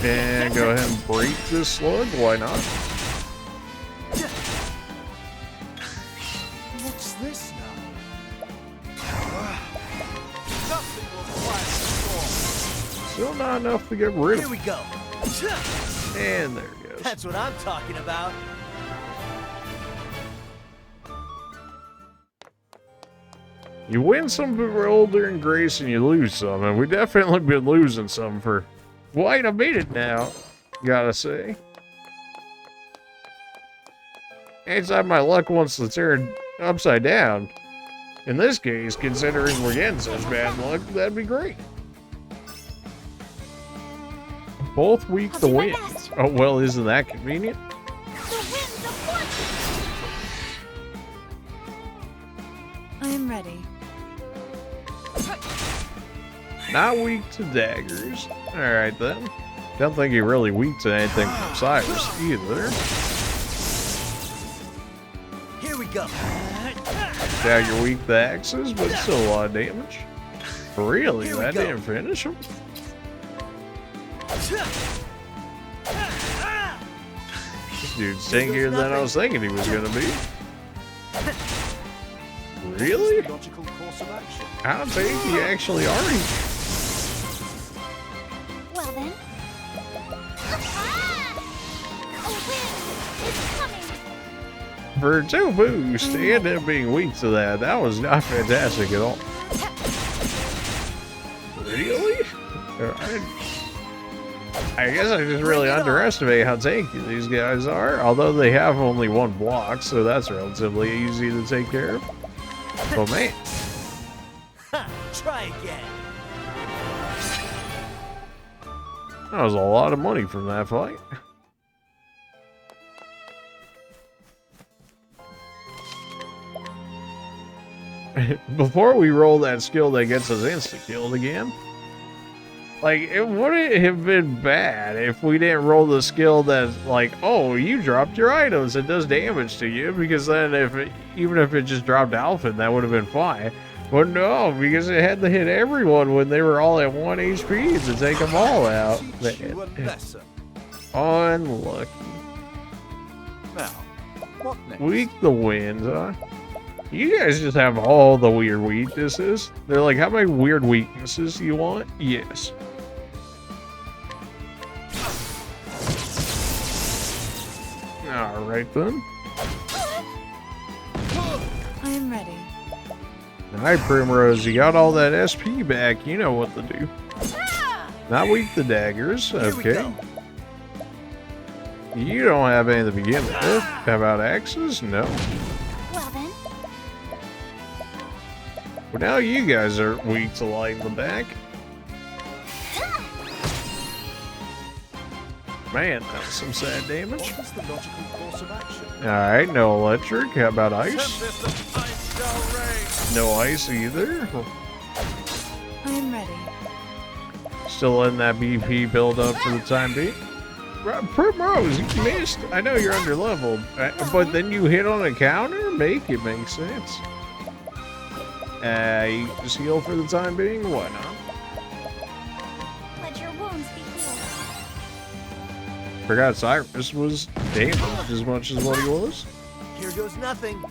And go ahead and break this slug. Why not? What's this now? Nothing will quiet the storm. Still not enough to get rid Here of. we go. And there it goes. That's what I'm talking about. You win some for older and grace, and you lose some, and we definitely been losing some for quite a minute now. Gotta say. Anytime my luck wants to turn upside down. In this case, considering we're getting such bad luck, that'd be great. Both weak I'll to do my win. best. Oh, well, isn't that convenient? The winds of fortune. I am ready. Not weak to daggers. Alright then. Don't think you're really weak to anything from Cyrus either. Here we go. Yeah, you're weak to axes, but still a lot of damage. Really? Here we That go. didn't finish him? This dude's stinkier than I was thinking he was gonna be. Really? Logical course of action. I don't think you actually are. Well then. A wind is coming. For 2 boosts, he ended up being weak to that. That was not fantastic at all. Really? I guess I just really underestimate how tanky these guys are. Although they have only 1 block, so that's relatively easy to take care of. But man, Try again. that was a lot of money from that fight. Before we roll that skill that gets us insta-killed again, like, it wouldn't have been bad if we didn't roll the skill that's like, oh, you dropped your items, it does damage to you, because then even if it just dropped Alpha, that would have been fine. But no, because it had to hit everyone when they were all at 1 HP to take them all out. Teach you a lesson. Unlucky. Now, what next? Weak the wind, huh? You guys just have all the weird weaknesses. They're like, how many weird weaknesses do you want? Yes. Alright then. I am ready. Alright, Primrose, you got all that SP back. You know what to do. Not weak to daggers. Here we Okay. go. You don't have any to begin with. How about axes? No. Well then, Well, now you guys are weak to light in the back. Man, that's some sad damage. What is the logical course of action? Alright, no electric. How about ice? Tempest of ice shall reign. No ice either. I am ready. Still letting that BP build up for the time being. Primrose, you missed. I know you're under leveled, but then you hit on a counter? Make it make sense. You just heal for the time being? Why not? let your wounds be healed. Forgot Cyrus was damaged as much as what he was. Here goes nothing.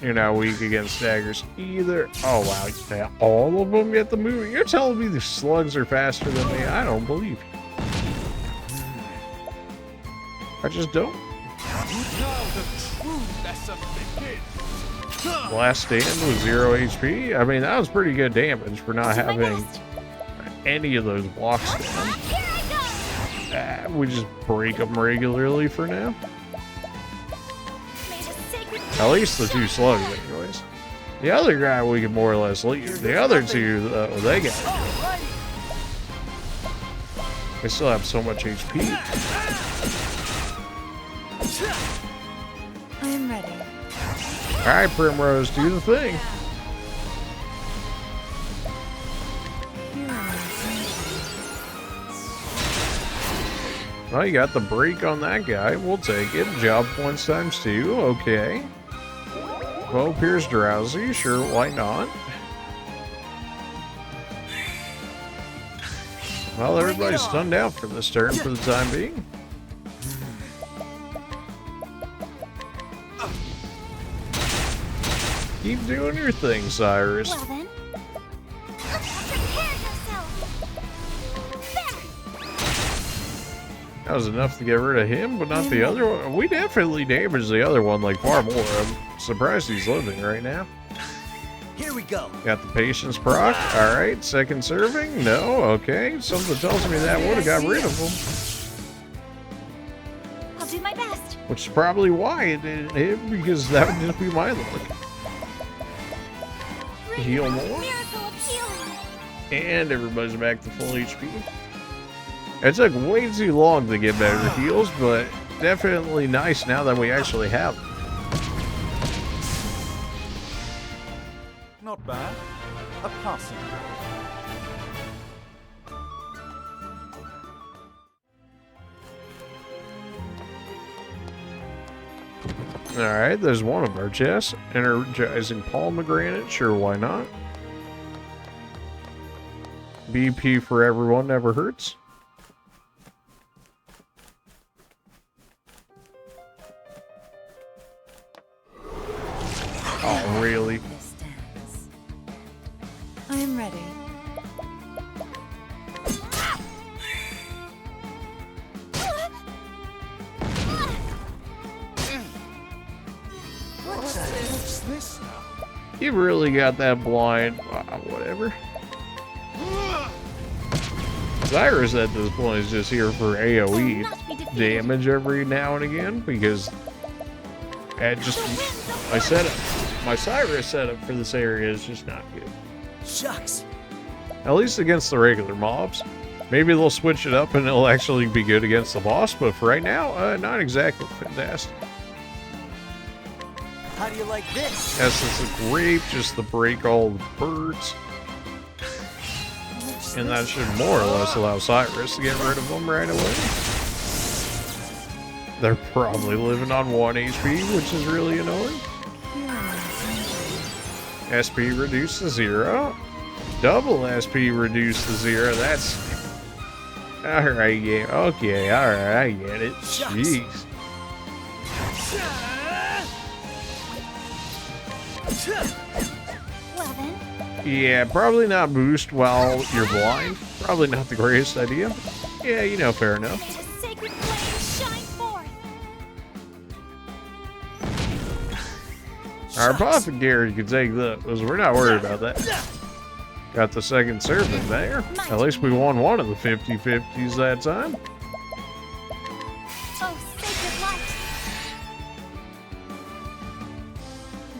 You're not weak against daggers either. Oh wow, yeah, all of them get the move. You're telling me the slugs are faster than me? I don't believe you. I just don't. Now the true lesson begins. Last stand with 0 HP. I mean, that was pretty good damage for not Do my having best. any of those blocks down. Here I go. We just break them regularly for now. May the sacred At least the 2 slugs, anyways. The other guy we can more or less leave. The other 2, they got it. They still have so much HP. I am ready. Alright, Primrose, do the thing. Well, you got the break on that guy. We'll take it. Job points times 2. Okay. Well, appears drowsy. Sure, why not? Well, everybody's stunned out for this turn for the time being. Keep doing your thing, Cyrus. Well then, prepare yourself. There. That was enough to get rid of him, but not the other one. We definitely damaged the other one, like, far more. I'm surprised he's living right now. Here we go. Got the patience proc. Alright, second serving? No, okay. Something tells me that would have got rid of him. I'll do my best. Which is probably why it didn't hit, because that would just be my luck. Bring Heal about more. Miracle of healing. And everybody's back to full HP. It took way too long to get better heals, but definitely nice now that we actually have them. Not bad. A passing. Alright, there's one of our chests. Energizing pomegranate, sure, why not? BP for everyone never hurts. Oh, really? This dance. I am ready. What's this now? You really got that blind. Whatever. Cyrus at this point is just here for AoE Will not be defeated. damage every now and again because my setup, my Cyrus setup for this area is just not good. Shucks. At least against the regular mobs. Maybe they'll switch it up and it'll actually be good against the boss, but for right now, not exactly fantastic. How do you like this? Essence of Grape, just to break all the birds. And that should more or less allow Cyrus to get rid of them right away. They're probably living on 1 HP, which is really annoying. SP reduced to 0. Double SP reduced to 0. That's... Alright, yeah. Okay, alright, I get it. Jeez. Well then, Yeah, probably not boost while you're blind. Probably not the greatest idea. Yeah, you know, fair enough. May the sacred flame shine forth. Our apothecary can take those. We're not worried about that. Got the second serving there. At least we won one of the 50-50s that time. Oh, sacred light.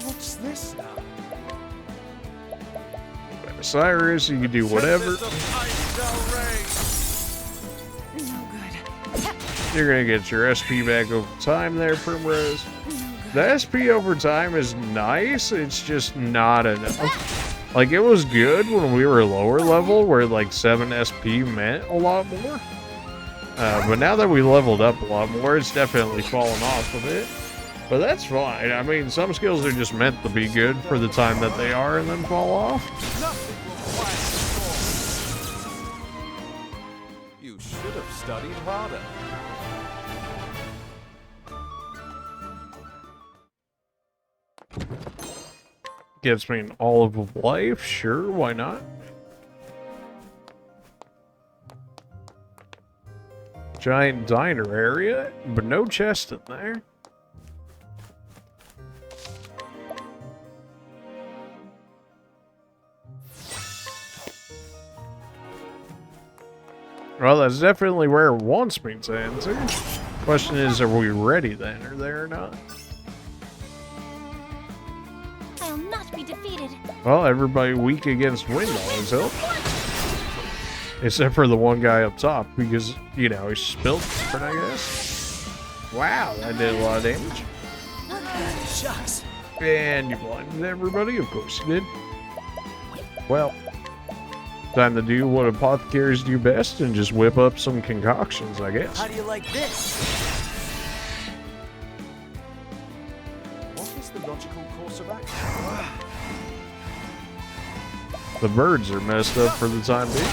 What's this now? Cyrus, you can do whatever. Tempest of ice shall reign. No good. You're gonna get your SP back over time there, Primrose. The SP over time is nice, it's just not enough. Like, it was good when we were lower level, where like 7 SP meant a lot more. But now that we leveled up a lot more, it's definitely fallen off a bit. But that's fine. I mean, some skills are just meant to be good for the time that they are and then fall off. Nothing will quiet the storm. You should have studied harder. Gives me an olive of life, sure, why not? Giant diner area, but no chest in there. Well, that's definitely where it wants me to enter. Question is, are we ready to enter there or not? I'll not be defeated. Well, everybody weak against wind always help. Except for the one guy up top, because, you know, he spilled different, I guess. Wow, that did a lot of damage. Shucks. And you blinded everybody, of course you did. Well, time to do what apothecaries do best and just whip up some concoctions, I guess. How do you like this? What is the logical course of action? The birds are messed up for the time being.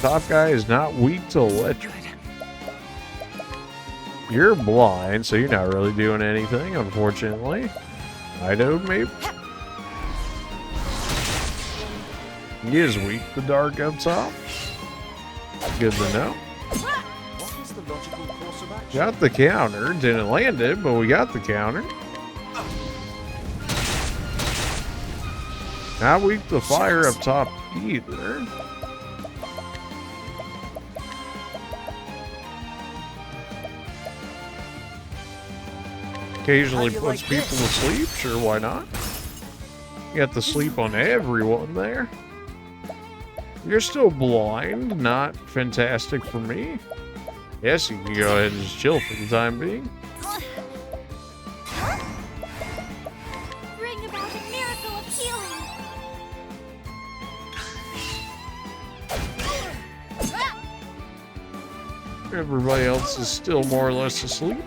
Top guy is not weak to electric. You're blind, so you're not really doing anything, unfortunately. I know, maybe. He is weak to dark up top. Good to know. What is the logical course of action? Got the counter. Didn't land it, but we got the counter. Not weak to fire up top either. Occasionally puts people to sleep. Sure, why not? You got to sleep on everyone there. You're still blind. Not fantastic for me. Yes, you can go ahead and just chill for the time being. Bring about a miracle of healing. Everybody else is still more or less asleep.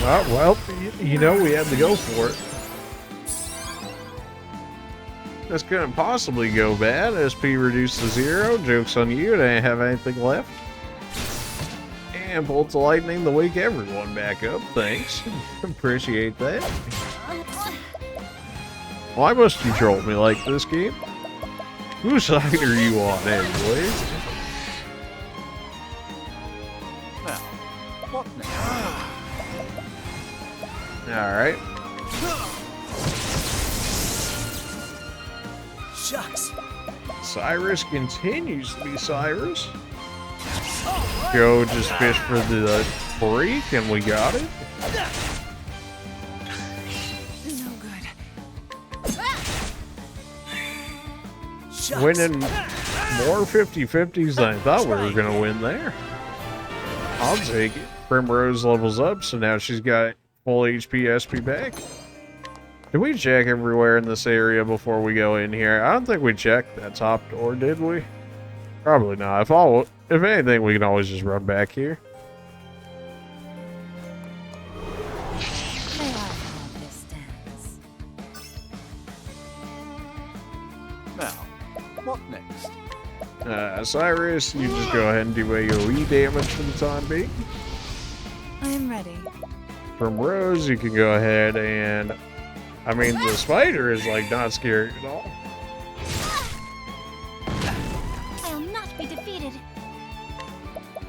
Well, you know we had to go for it. This couldn't possibly go bad. SP reduced to 0. Joke's on you. They didn't have anything left. And bolts of lightning to wake everyone back up. Thanks. Appreciate that. Why must you troll me like this, game? Whose side are you on, anyways? Now, what next? Alright. Shucks. Cyrus continues to be Cyrus. Go just fish for the freak, and we got it. No good. Shucks. Winning more 50-50s than I thought we were going to win there. I'll take it. Primrose levels up, so now she's got full HP SP back. Did we check everywhere in this area before we go in here? I don't think we checked that top door, did we? Probably not. If anything, we can always just run back here. They are how this stands. Now, what next? Cyrus, you just go ahead and do AoE damage for the time being. I am ready. From Rose, you can go ahead and... I mean, the spider is, like, not scary at all.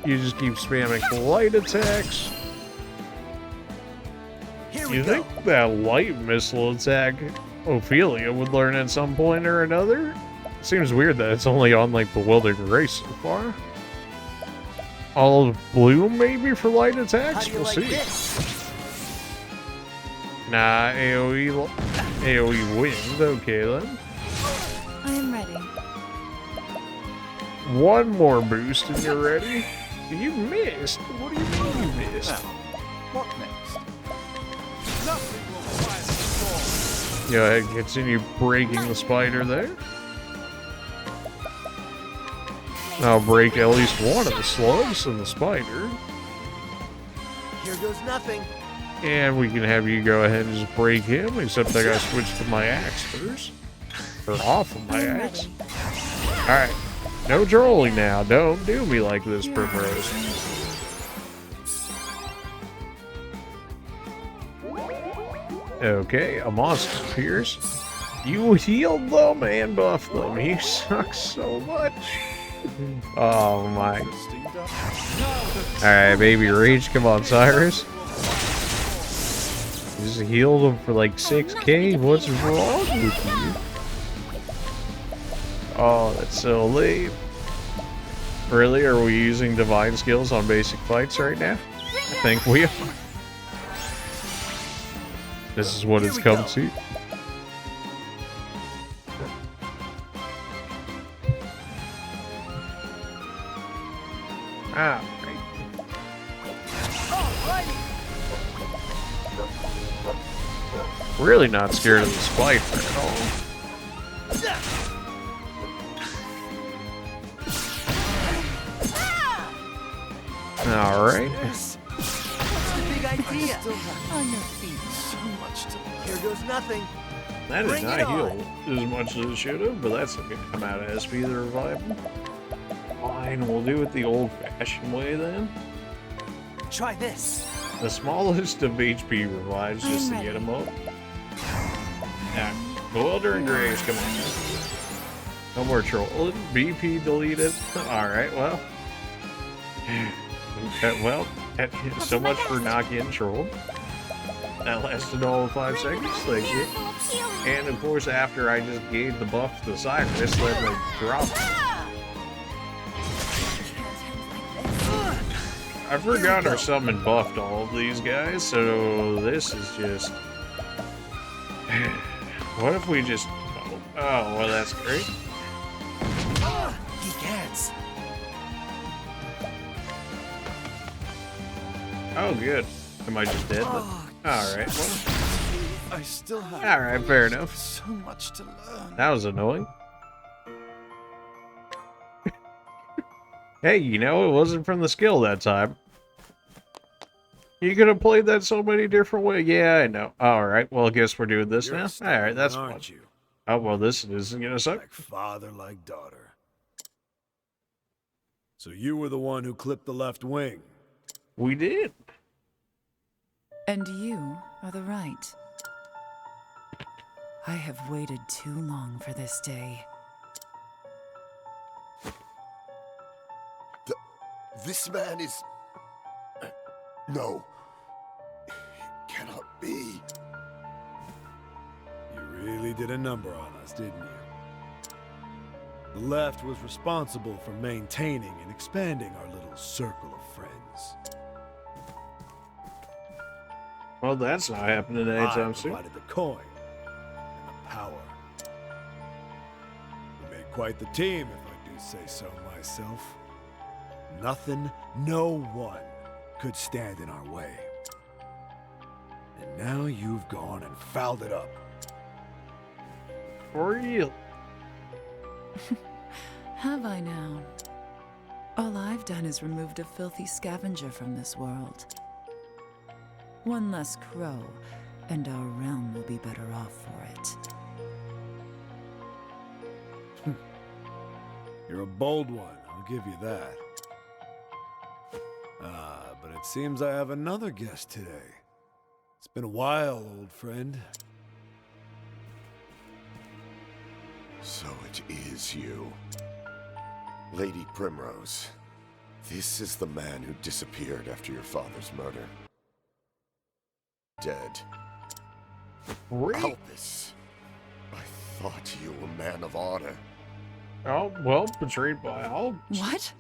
You just keep spamming light attacks. Here we You go. think that light missile attack Ophelia would learn at some point or another? Seems weird that it's only on like Bewildered Grace so far. All of blue maybe for light How attacks? do you We'll like see. this? Nah, AoE wind. Okay then. I am ready. One more boost and you're ready. You missed. What do you mean you missed? What next? Nothing will quiet the storm. Go ahead, continue breaking the spider there. I'll break at least one of the slugs and the spider. Here goes nothing. And we can have you go ahead and just break him, except I gotta switch to my axe first. Or off of my I'm axe. ready. Alright. No trolling now. Don't do me like this, Primrose. Okay, a monster appears. You healed them and buffed them. You suck so much. Oh my. Alright, baby rage. Come on, Cyrus. You just healed him for like 6k. What's wrong with you? Oh, that's so lame. Really? Are we using divine skills on basic fights right now? I think we are. This is what it's come to. Ah, right. Really not scared of the spider at all. Alright. This. What's the big idea? On your feet. So much to learn. Here goes nothing. That did Bring not it heal on. as much as it should have, but that's okay. Come out of SP the revival. Fine, we'll do it the old-fashioned way then. Try this. The smallest of HP revives just to get him up. Yeah, Bewildering Grace, come on. No more trolling. BP deleted. Alright, well. Well, so much for not getting trolled. That lasted all of 5 seconds, thank you. And of course, after I just gave the buff to Cyrus, let me drop it. I forgot our summon buffed all of these guys, so this is just... What if we just... Oh, well that's great. He gets. Oh, good. Am I just dead? Oh, Alright, well... I still have Alright, fair enough. so much to learn. That was annoying. Hey, you know, it wasn't from the skill that time. You could have played that so many different ways. Yeah, I know. Alright, well, I guess we're doing this You're now. a stubborn Alright, that's one, fun. aren't you? Oh, well, this isn't gonna suck. Like father, like daughter. So you were the one who clipped the left wing. We did. And you are the right. I have waited too long for this day. This man is... No. It cannot be. You really did a number on us, didn't you? The left was responsible for maintaining and expanding our little circle of friends. Well, that's not happening I anytime soon. provided the coin and the power. We made quite the team, if I do say so myself. Nothing, no one could stand in our way. And now you've gone and fouled it up. For real. Have I now? All I've done is removed a filthy scavenger from this world. One less crow, and our realm will be better off for it. You're a bold one, I'll give you that. But it seems I have another guest today. It's been a while, old friend. So it is you. Lady Primrose. This is the man who disappeared after your father's murder. Dead. Albus. I thought you were a man of honor. Oh, well, betrayed by Albus. What?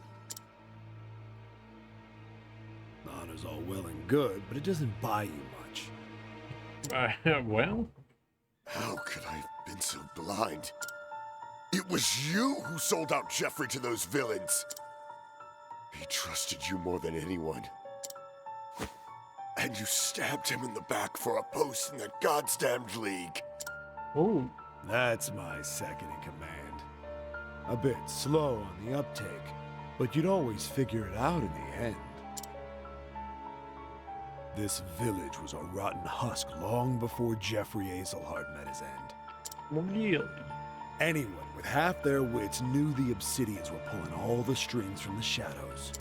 Honor's all well and good, but it doesn't buy you much. Well? How could I have been so blind? It was you who sold out Jeffrey to those villains. He trusted you more than anyone. And you stabbed him in the back for a post in that goddamned league. Ooh. That's my second in command. A bit slow on the uptake, but you'd always figure it out in the end. This village was a rotten husk long before Jeffrey Azelhart met his end. Really? Anyone with half their wits knew the Obsidians were pulling all the strings from the shadows.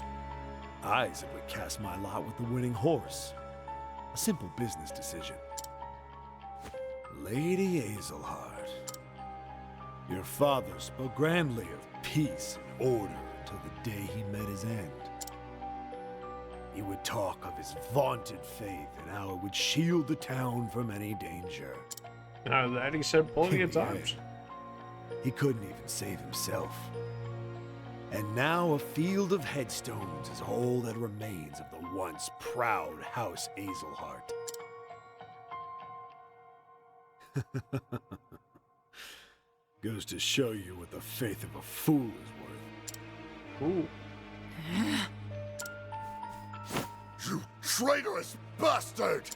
I simply cast my lot with the winning horse. A simple business decision. Lady Azelhart. Your father spoke grandly of peace and order until the day he met his end. He would talk of his vaunted faith and how it would shield the town from any danger. That he said plenty of times. He couldn't even save himself. And now a field of headstones is all that remains of the once proud House Azelhart. Goes to show you what the faith of a fool is worth. Ooh. You traitorous bastard!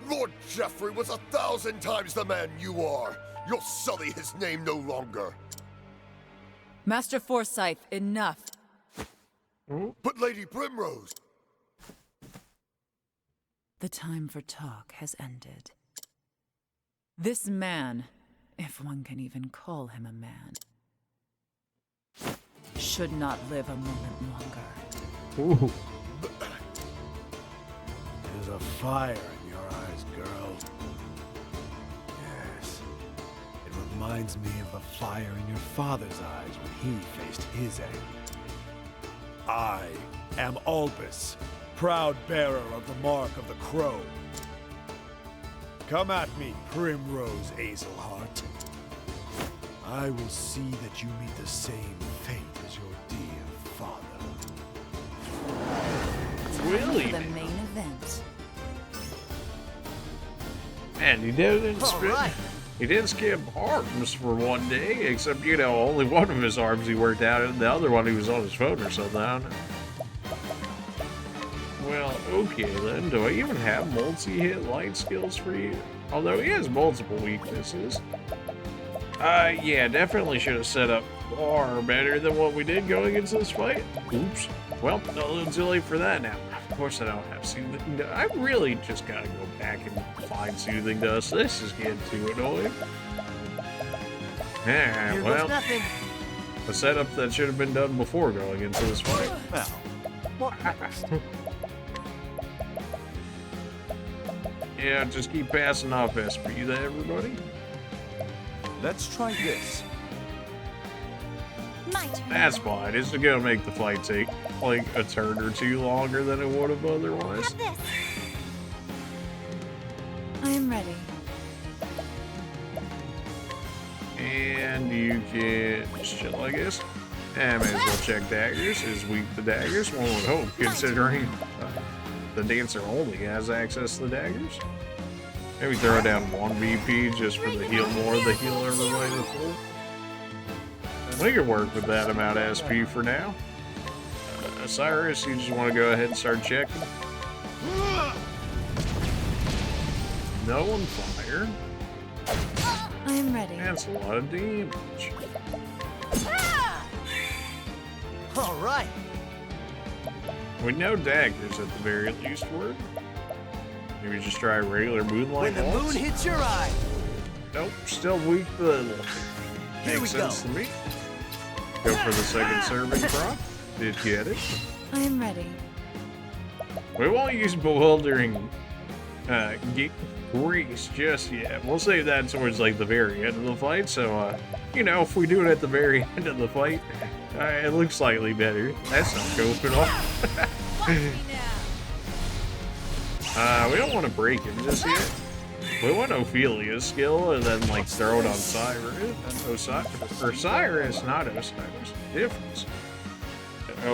Lord Jeffrey was 1,000 times the man you are. You'll sully his name no longer. Master Forsyth, enough. But Lady Primrose... The time for talk has ended. This man, if one can even call him a man, should not live a moment longer. Ooh. There's a fire in your eyes, girl. Yes. It reminds me of the fire in your father's eyes when he faced his end. I am Albus, proud bearer of the mark of the crow. Come at me, Primrose Azelhart. I will see that you meet the same fate as your dear father. Really? The main event. Man, he didn't All right. He didn't skip arms for one day, except, you know, only one of his arms he worked out, and the other one he was on his phone or something. I don't know. Well, okay then. Do I even have multi-hit light skills for you? Although he has multiple weaknesses. Yeah, definitely should have set up far better than what we did going into this fight. Oops. Well, a little too late for that now. Of course I don't have soothing dust. I really just gotta go back and find soothing dust. This is getting too annoying. Yeah, Here well, goes nothing. a setup that should have been done before going into this fight. Well, what next? Yeah, just keep passing off SP there, everybody. Let's try this. My turn. That's fine. It's gonna make the fight take like a turn or two longer than it would have otherwise. Have this. I am ready. And you can just chill, I guess. And may as well check daggers. Is weak to daggers? One would hope, considering the dancer only has access to the daggers. Maybe throw down 1 BP just for the heal more, the heal everybody before. We can work with that amount of SP for now. Cyrus, you just want to go ahead and start checking? No one fire. I am ready. That's a lot of damage. All right. We know daggers at the very least work. Maybe just try a regular moonlight When the moon waltz. hits your eye. Nope, still weak to the Here Makes we go. sense to me. Go for the second serving prop. Did get it. I am ready. We won't use bewildering get grease just yet. We'll save that towards like the very end of the fight. So, you know, if we do it at the very end of the fight, it looks slightly better. That's not dope at all. We don't want to break him just yet. We want Ophelia's skill and then like throw it on Cyrus, not Osiris. Difference.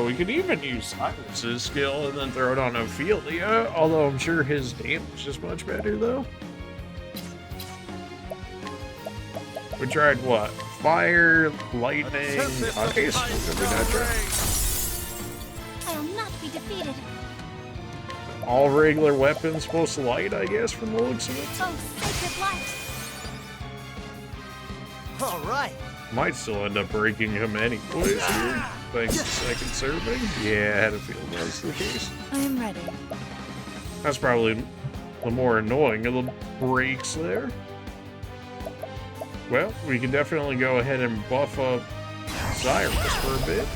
We could even use Cyrus's skill and then throw it on Ophelia, although I'm sure his damage is much better though. We tried what? Fire, lightning, ice. What did we not try? I'll not be defeated. All regular weapons plus light, I guess, from the looks of it. Oh, sacred light. All right. Might still end up breaking him anyways here. Thanks to second serving. Yeah, I had a feeling that was the case. I am ready. That's probably the more annoying of the breaks there. Well, we can definitely go ahead and buff up Cyrus for a bit.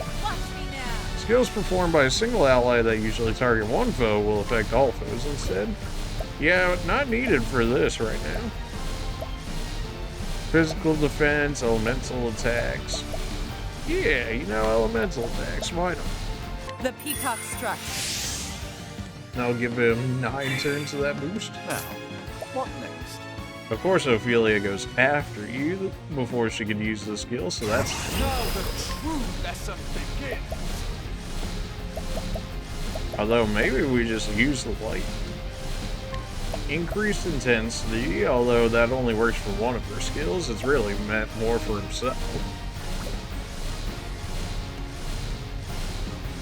Skills performed by a single ally that usually target one foe will affect all foes instead. Yeah, not needed for this right now. Physical defense, elemental attacks. Yeah, you know, elemental attacks, why not? The peacock struck. I'll give him 9 turns of that boost. Now, what next? Of course, Ophelia goes after you before she can use the skill, so that's... Now the true lesson begins. Although, maybe we just use the light. Increased intensity, although that only works for one of her skills, it's really meant more for himself.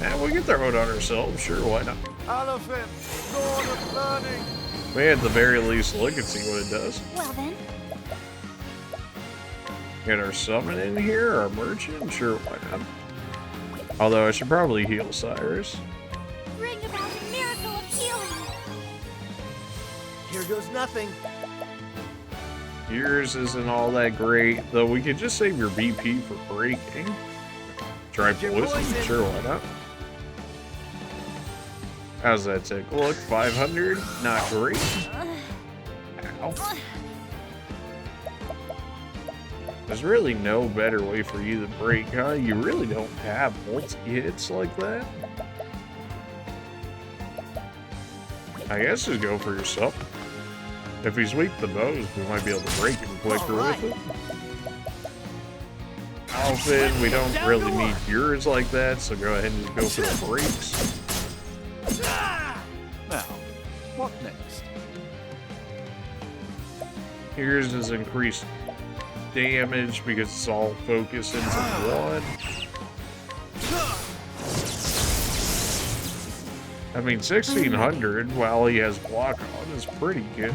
And we can throw it on ourselves, sure, why not? Elephant, Lord of Learning. We at the very least look and see what it does. Well then, Get our summon in here, our merchant, sure, why not? Although I should probably heal Cyrus. bring about a miracle of healing. Here goes nothing. Yours isn't all that great, though we could just save your BP for breaking. Try poison, sure, why not? How's that tick? Look, 500, not great. Ow. There's really no better way for you to break, huh? You really don't have multi-hits like that. I guess just go for yourself. If we sweep the bows, we might be able to break him quicker with it. Alfin, we don't really need yours like that, so go ahead and just go for the breaks. Now, what next? Yours is increased damage because it's all focused into one. I mean, 1600 while he has block on is pretty good.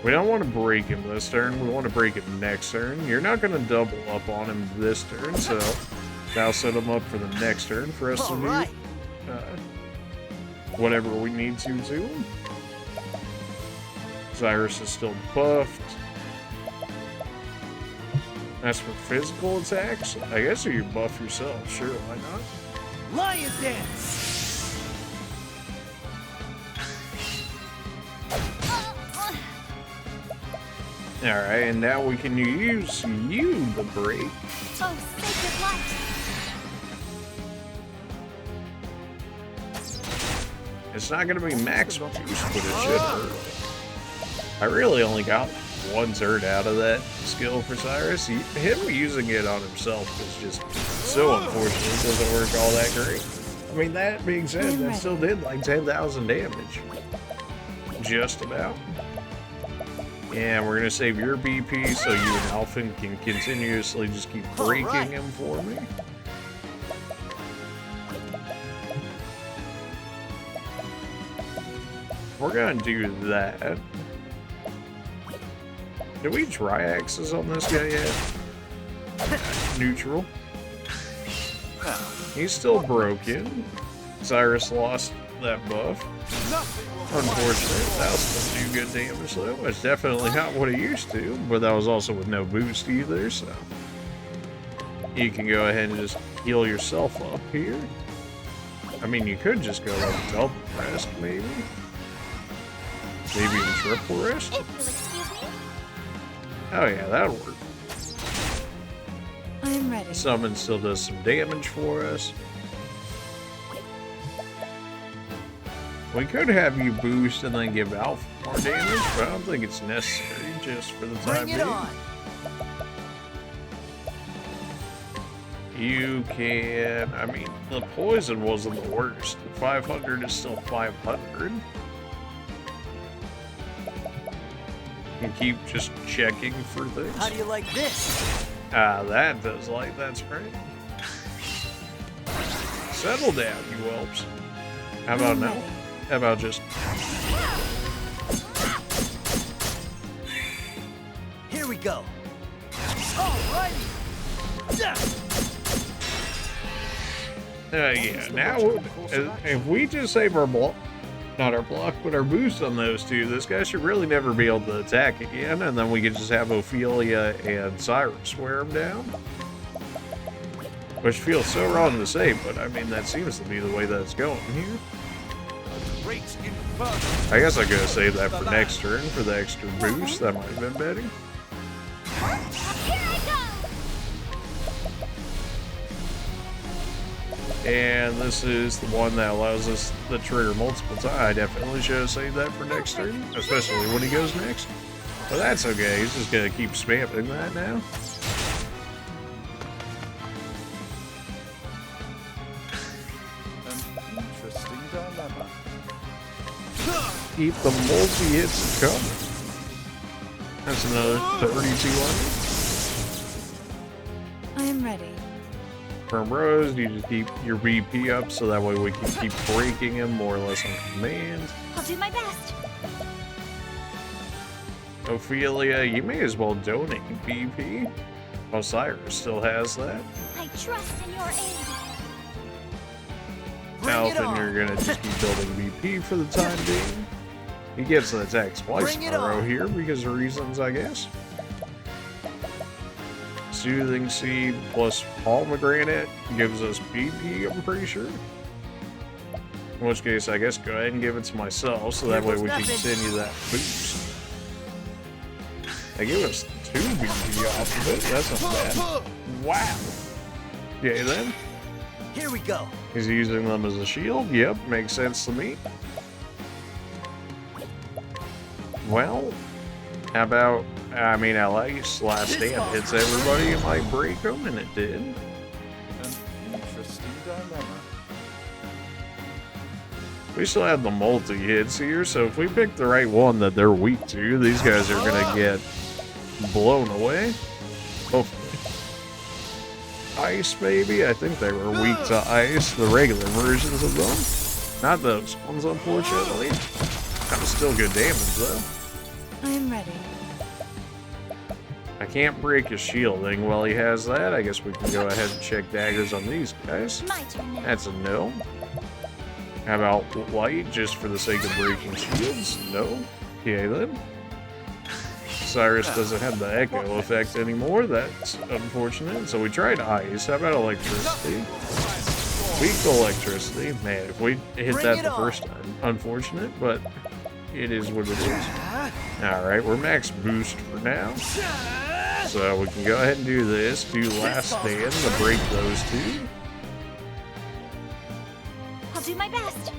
We don't want to break him this turn, we want to break him next turn. You're not going to double up on him this turn, so that'll set him up for the next turn for us to do whatever we need to him. Cyrus is still buffed. As for physical attacks, I guess you buff yourself, sure, why not? Lion dance! Alright, and now we can use you to break. Oh, sacred light. It's not going to be max boost, but it should hurt. I really only got one turn out of that skill for Cyrus. Him using it on himself is just so unfortunate. It doesn't work all that great. I mean, that being said, that still did like 10,000 damage. Just about. Yeah, we're going to save your BP so you and Alphin can continuously just keep breaking him for me. We're going to do that. Did we try axes on this guy yet? Neutral. He's still broken. Cyrus lost that buff. Unfortunate. That'll still do good damage though. It's definitely not what it used to, but that was also with no boost either, so you can go ahead and just heal yourself up here. I mean, you could just go like double rest maybe. Maybe in triple rest? If you'll excuse me. Oh yeah, that'll work. I am ready. Summon still does some damage for us. We could have you boost and then give Alpha more damage, but I don't think it's necessary just for the time Bring it being. on. You can, I mean, the poison wasn't the worst. 500 is still 500. You can keep just checking for things. How do you like this? That does like, that's right. Settle down, you whelps. How about now? How about just... Here we go. Alrighty. Yeah, now, if we just save our block, not our block, but our boost on those two, this guy should really never be able to attack again, and then we can just have Ophelia and Cyrus wear him down. Which feels so wrong to say, but I mean, that seems to be the way that it's going here. Great inferno. I guess I could have saved that for next turn for the extra boost. That might have been better. Here I go. And this is the one that allows us to trigger multiple times. I definitely should have saved that for next turn, especially when he goes next. But that's okay. He's just going to keep spamming that now. An interesting dilemma. Keep the multi-hits coming. That's another 3200. I am ready. From Rose, you just keep your BP up so that way we can keep breaking him more or less on command. I'll do my best. Ophelia, you may as well donate BP. Osiris still has that. I trust in your aid. Alphen, you're gonna just keep building BP for the time being. He gets an attack twice in a row here because of reasons, I guess. Soothing Seed plus Pomegranate gives us BP, I'm pretty sure. In which case, I guess go ahead and give it to myself so that way we can continue that boost. They give us 2 BP off of it. That's not bad. Wow. Okay then. Here we go. He's using them as a shield. Yep, makes sense to me. Well, how about, I mean, at least last stand hits everybody, it might break them, and it did. An interesting dilemma. We still have the multi-hits here, so if we pick the right one that they're weak to, these guys are gonna get blown away. Hopefully. Ice, maybe? I think they were weak to ice, the regular versions of them. Not those ones, unfortunately. That was still good damage, though. I am ready. I can't break his shielding while he has that. I guess we can go ahead and check daggers on these guys. My turn now. That's a no. How about light, just for the sake of breaking shields? No. Okay, then. Cyrus doesn't have the echo effect anymore. That's unfortunate. So we tried ice. How about electricity? Weak to electricity. Man, if we hit that the first time, unfortunate, but it is what it is. Alright, we're max boost for now. So we can go ahead and do this. Do last stand to break those two. I'll do my best.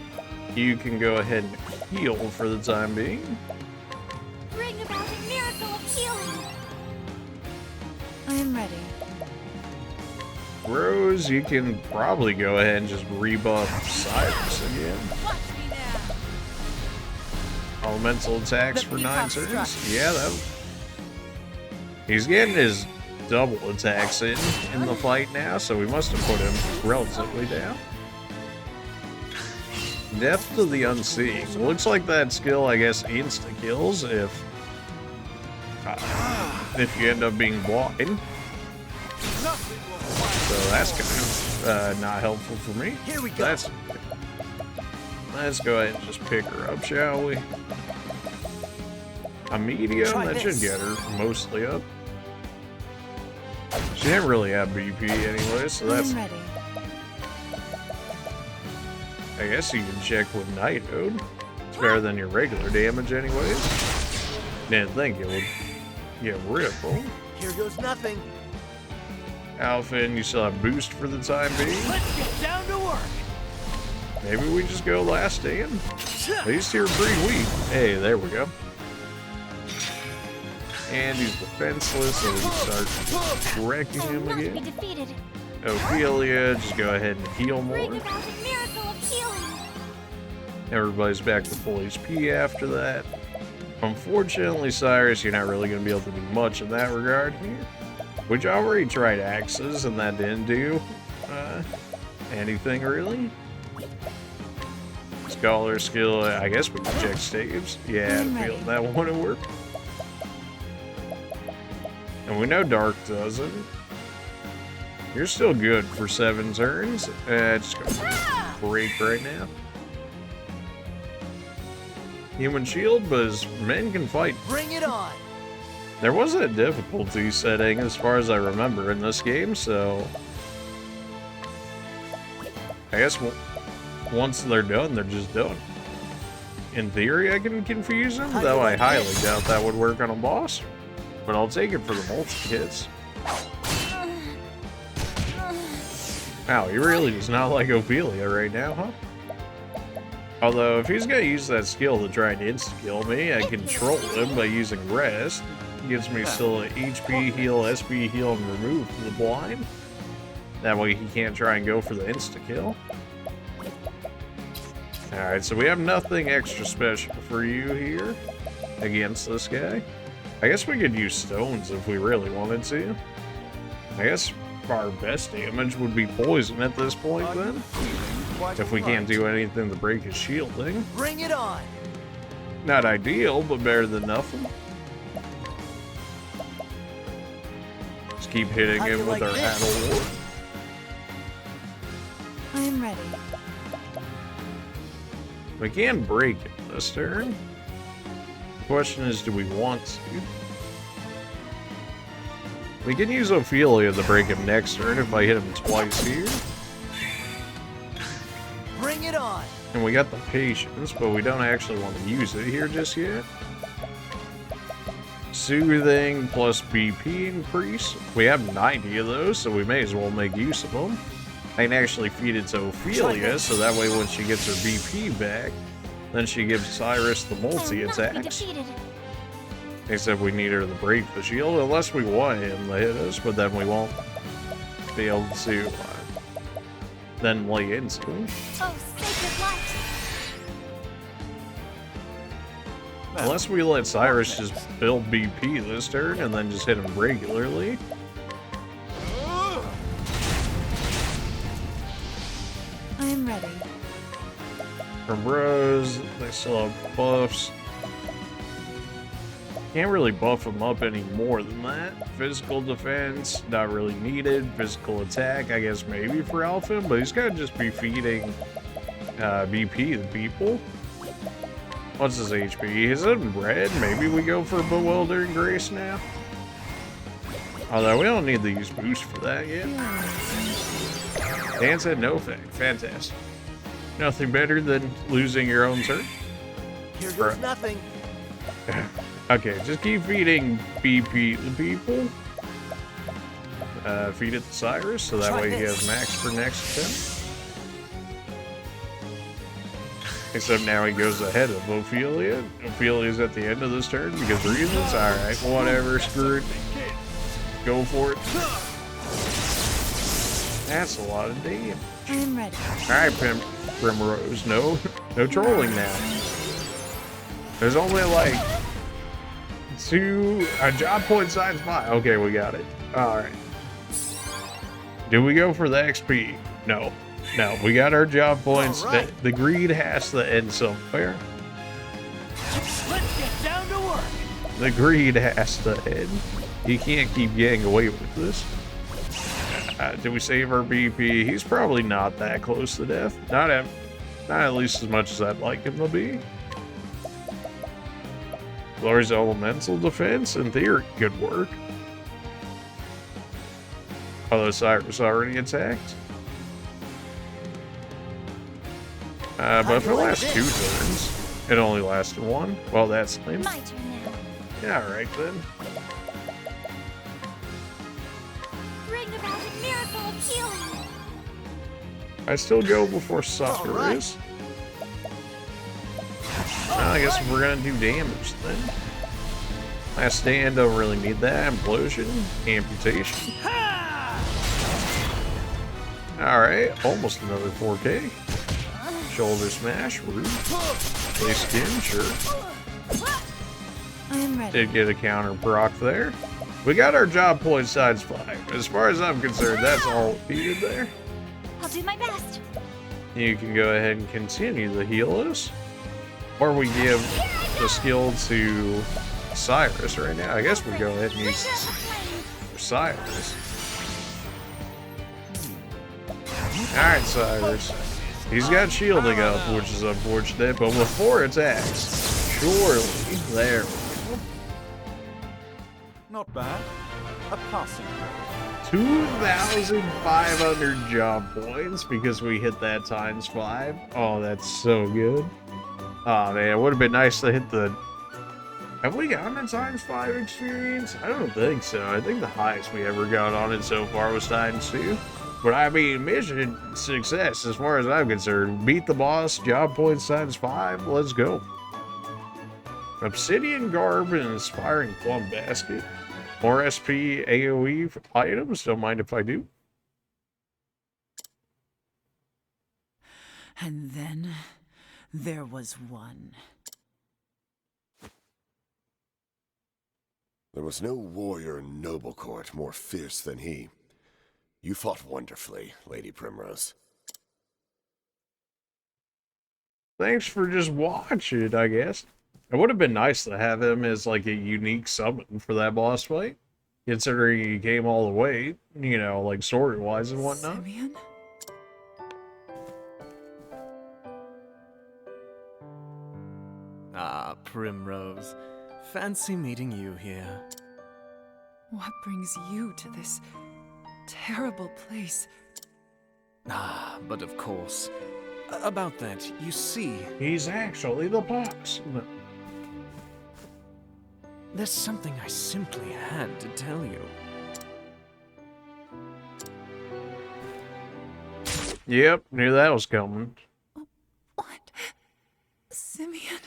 You can go ahead and heal for the time being. Bring about a miracle of healing. I am ready. Rose, you can probably go ahead and just rebuff Cyrus again. Watch me now. Elemental attacks The for 9 peacock turns. strut. Yeah, that. He's getting his double attacks in the fight now, so we must have put him relatively down. Death to the Unseeing. Looks like that skill, I guess, insta-kills if you end up being blind. So that's kind of not helpful for me. Here we go. Let's go ahead and just pick her up, shall we? A medium, Try that should this. get her mostly up. She didn't really have BP anyway, so I that's... am ready. I guess you can check with Night Ode. It's better than your regular damage anyways. Didn't think it would get rid of them. Here goes nothing. Alphen, you still have boost for the time being. Let's get down to work. Maybe we just go last stand. These two are pretty weak. Hey, there we go. And he's defenseless, so we start wrecking him Not be again. defeated. Ophelia, just go ahead and heal Bring more. about a miracle of healing. Everybody's back to full HP after that. Unfortunately, Cyrus, you're not really going to be able to do much in that regard here. Which I already tried axes, and that didn't do anything really. Scholar skill, I guess we can check staves. Yeah, I feel that one will work. And we know Dark doesn't. You're still good for 7 turns. Just gonna break right now. Human shield, but his men can fight. Bring it on. There wasn't a difficulty setting as far as I remember in this game, so I guess once they're done, they're just done. In theory, I can confuse them, though I highly doubt that would work on a boss. But I'll take it for the multi-hits. Wow, he really does not like Ophelia right now, huh? Although, if he's gonna use that skill to try and insta-kill me, I control him by using Rest. Gives me still an HP heal, SP heal, and remove the blind. That way he can't try and go for the insta-kill. Alright, so we have nothing extra special for you here against this guy. I guess we could use stones if we really wanted to. I guess our best damage would be poison at this point then. If we can't do anything to break his shielding. Bring it on. Not ideal, but better than nothing. Just keep hitting him with our Hattle War. I am ready. We can break it this turn. The question is, do we want to? We can use Ophelia to break him next turn if I hit him twice here. Bring it on. And we got the patience, but we don't actually want to use it here just yet. Soothing plus BP increase. We have 90 of those, so we may as well make use of them. I can actually feed it to Ophelia, so that way when she gets her BP back, then she gives Cyrus the multi-attacks. Except we need her to break the shield, unless we want him to hit us, but then we won't be able to then lay into him. Oh, sacred light. Unless we let Cyrus just build BP this turn and then just hit him regularly. I am ready. From Rose, they still have buffs. Can't really buff them up any more than that. Physical defense, not really needed. Physical attack, I guess maybe for Alphen, but he's gotta just be feeding BP to people. What's his HP? Is it red? Maybe we go for Bewildering Grace now? Although we don't need to use boost for that yet. Dan said no effect. Fantastic. Nothing better than losing your own turn. Here goes nothing. Okay, just keep feeding BP to people. Feed it to Cyrus, so that way he has max for next attempt. Except now he goes ahead of Ophelia. Ophelia's at the end of this turn because reasons. Alright, whatever, screw it. Go for it. That's a lot of damage. I am ready. Alright, Primrose, no trolling now. There's only like 2 job point size 5. Okay, we got it. Alright. Do we go for the XP? No. No, we got our job points. Right. The greed has to end somewhere. Let's get down to work. The greed has to end. You can't keep getting away with this. Did we save our BP? He's probably not that close to death. Not at least as much as I'd like him to be. Lowers elemental defense, in theory, could work. Although Cyrus already attacked. But for the last 2 turns, It only lasted one? Well, that's lame. My turn now. Yeah, alright then. Bring about a miracle of healing. I still go before suffer Alright. is. Well, I guess we're gonna do damage then. Last stand, don't really need that. Implosion, amputation. Alright, almost another 4K. Shoulder smash, rude. Play skin, sure. I am ready. Did get a counter proc there. We got our job point size 5. As far as I'm concerned, that's all needed there. I'll do my best. You can go ahead and continue to heal us. Or we give the skill to Cyrus right now. I guess we go ahead and use this for Cyrus. Alright, Cyrus. He's got shielding up, which is unfortunate, but with 4 attacks, surely, there we go. Not bad. A passing. 2,500 job points because we hit that times 5. Oh, that's so good. Oh man, it would have been nice to hit the... Have we gotten a times 5 experience? I don't think so. I think the highest we ever got on it so far was times 2. But I mean, mission success as far as I'm concerned. Beat the boss, job points times 5, let's go. Obsidian Garb and Inspiring Plum Basket. More SP AoE items, don't mind if I do. And then there was one. There was no warrior in Noble Court more fierce than he. You fought wonderfully, Lady Primrose. Thanks for just watching, I guess. It would have been nice to have him as like a unique summon for that boss fight. Considering he came all the way, you know, like story-wise and whatnot. Simeon? Ah, Primrose. Fancy meeting you here. What brings you to this terrible place? Ah, but of course. About that, you see, He's actually the boss. there's something I simply had to tell you. Yep, knew that was coming. What? Simeon?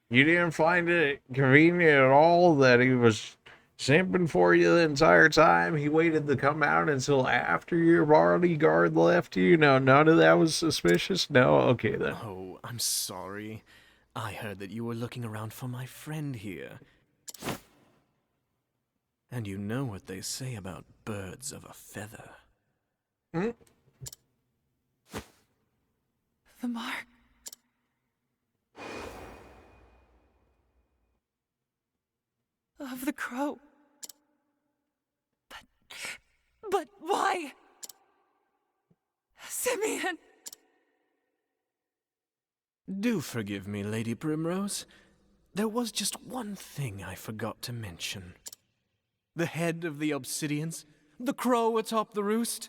You didn't find it convenient at all that he was simping for you the entire time? He waited to come out until after your bodyguard left you? No, none of that was suspicious? No? Okay, then. Oh, I'm sorry. I heard that you were looking around for my friend here. And you know what they say about birds of a feather. Hmm? The mark. Of the crow. But why? Simeon! Do forgive me, Lady Primrose. There was just one thing I forgot to mention. The head of the Obsidians, the crow atop the roost,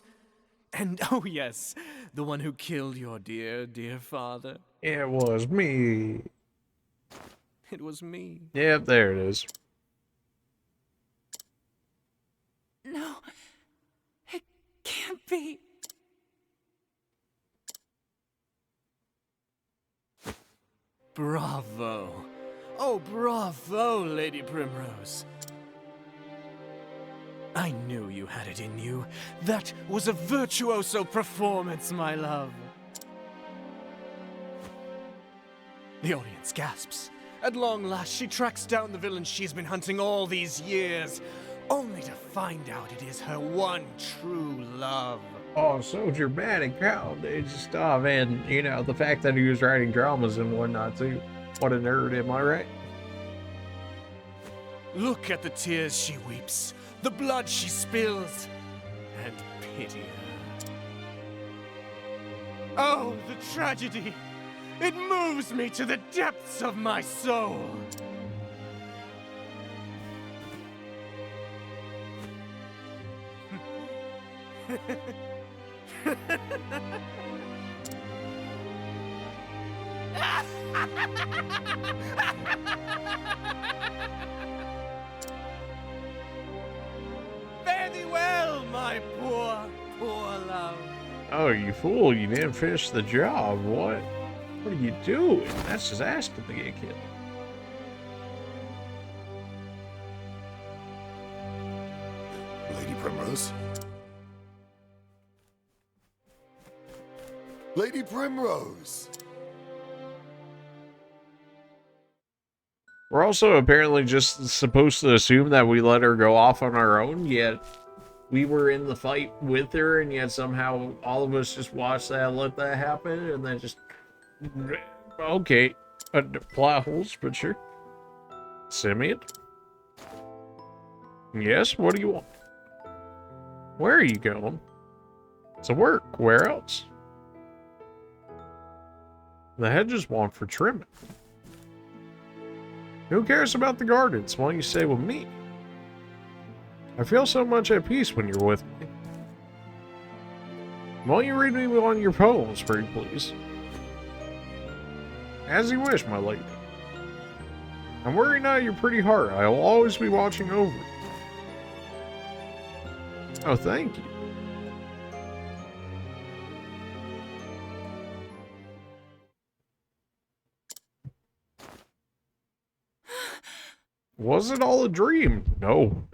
and oh yes, the one who killed your dear, dear father. It was me. It was me. Yep, there it is. No. It can't be. Bravo. Oh, bravo, Lady Primrose. I knew you had it in you. That was a virtuoso performance, my love. The audience gasps. At long last, she tracks down the villain she's been hunting all these years, only to find out it is her one true love. Oh, so dramatic college stuff, and, you know, the fact that he was writing dramas and whatnot, too. What a nerd, am I right? Look at the tears she weeps, the blood she spills, and pity her. Oh, the tragedy! It moves me to the depths of my soul! Fare thee well, my poor, poor love. Oh, you fool, you didn't finish the job. What? What are you doing? That's just asking to get killed. Lady Primrose? Lady Primrose! We're also apparently just supposed to assume that we let her go off on our own, yet we were in the fight with her, and yet somehow all of us just watched that, let that happen, and then just... Okay. Plot holes, but sure. Simeon? Yes, what do you want? Where are you going? To work. Where else? The hedges want for trimming. Who cares about the gardens? Why don't you stay with me? I feel so much at peace when you're with me. Why don't you read me one of your poems, pretty please? As you wish, my lady. I'm worried out your pretty heart. I will always be watching over it. Oh, thank you. Was it all a dream? No.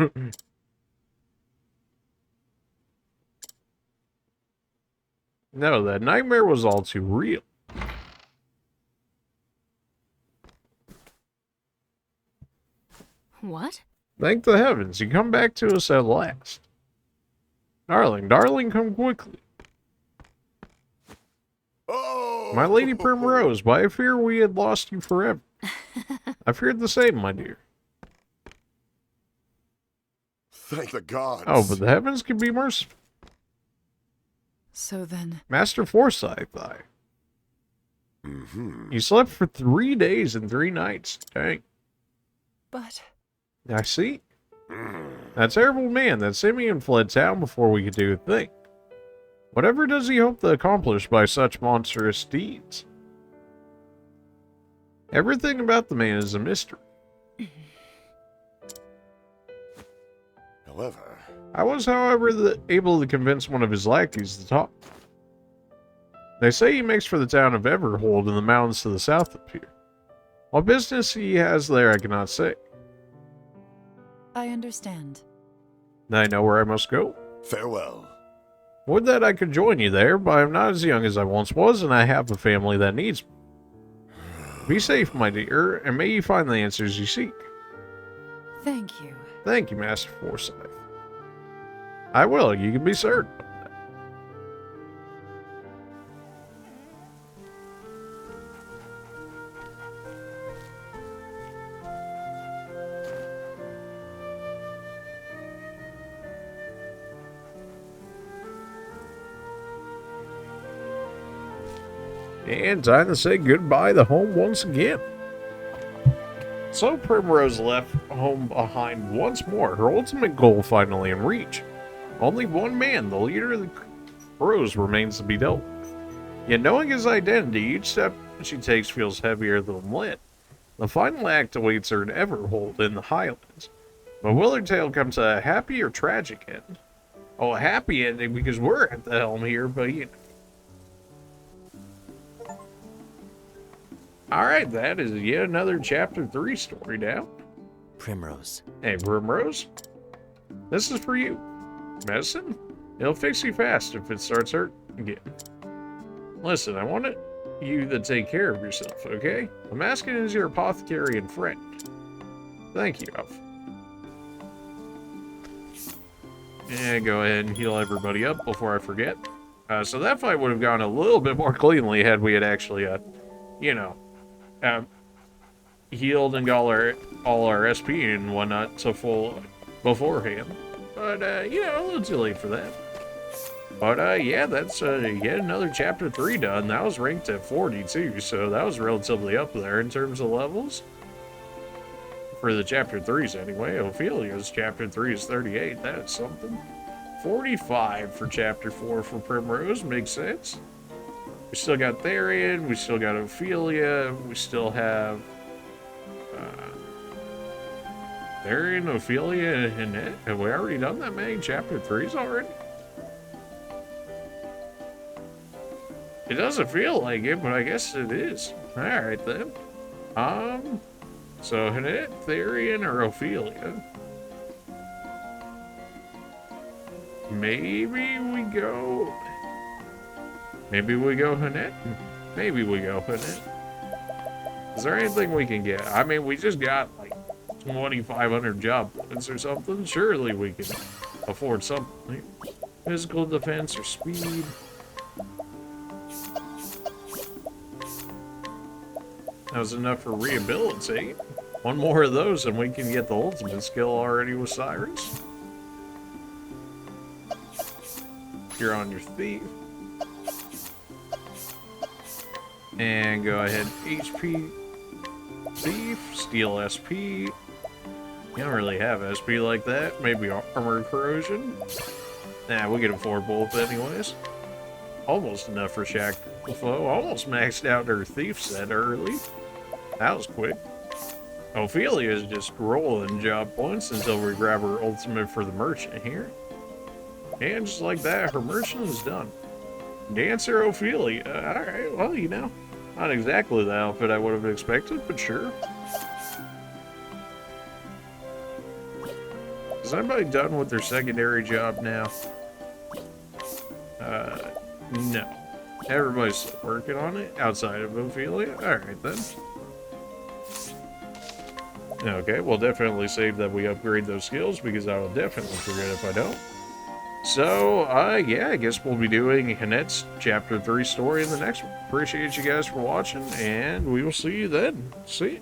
No, that nightmare was all too real. What? Thank the heavens, you come back to us at last. Darling, darling, come quickly. Oh! My Lady Primrose, but I fear we had lost you forever. I feared the same, my dear. Thank the gods. Oh, but the heavens can be merciful. So then... Master Forsyth, You slept for 3 days and 3 nights. Dang. But... I see. That terrible man, that Simeon fled town before we could do a thing. Whatever does he hope to accomplish by such monstrous deeds? Everything about the man is a mystery. However... I was, however, able to convince one of his lackeys to talk. They say he makes for the town of Everhold in the mountains to the south of here. What business he has there, I cannot say. I understand. I know where I must go. Farewell. Would that I could join you there, but I am not as young as I once was, and I have a family that needs me. Be safe, my dear, and may you find the answers you seek. Thank you. Thank you, Master Forsyth. I will, you can be certain. And time to say goodbye to home once again. So Primrose left home behind once more, her ultimate goal finally in reach. Only one man, the leader of the crows, remains to be dealt with. Yet knowing his identity, each step she takes feels heavier than lead. The final act awaits her in Everhold in the Highlands. But will her tale come to a happy or tragic end? Oh, a happy ending because we're at the helm here, but you know. Alright, that is yet another Chapter 3 story down. Primrose. Hey, Primrose. This is for you. Medicine? It'll fix you fast if it starts hurting again. Listen, I want you to take care of yourself, okay? I'm asking as your apothecary and friend. Thank you, Alf. And go ahead and heal everybody up before I forget. So that fight would have gone a little bit more cleanly had we had actually, you know, healed and got all our SP and whatnot to full beforehand. But, you know, a little too late for that. But, yeah, that's yet another Chapter 3 done. That was ranked at 42, so that was relatively up there in terms of levels. For the Chapter 3s, anyway. Ophelia's Chapter 3 is 38. That's something. 45 for Chapter 4 for Primrose. Makes sense. We still got Therian, we still got Ophelia, we still have Therian, Ophelia, and it. Have we already done that many chapter 3s already? It doesn't feel like it, but I guess it is. Alright then. So Hanette, Therian, or Ophelia? Maybe we go Hanette? Maybe we go Hanette. Is there anything we can get? I mean, we just got like 2,500 job points or something. Surely we can afford something. Physical defense or speed. That was enough for rehabilitate. One more of those and we can get the ultimate skill already with Sirens. You're on your thief. And go ahead, HP thief, steal SP. You don't really have SP like that. Maybe armor corrosion. Nah, we can afford both anyways. Almost enough for Shackle Foe. Almost maxed out her thief set early. That was quick. Ophelia is just rolling job points until we grab her ultimate for the merchant here. And just like that, her merchant is done. Dancer Ophelia. Alright, well, you know, not exactly the outfit I would have expected, but sure. Is anybody done with their secondary job now? No. Everybody's still working on it outside of Ophelia. Alright then. Okay, we'll definitely save that we upgrade those skills because I will definitely forget if I don't. So, yeah, I guess we'll be doing Hanette's Chapter 3 story in the next one. Appreciate you guys for watching, and we will see you then. See ya.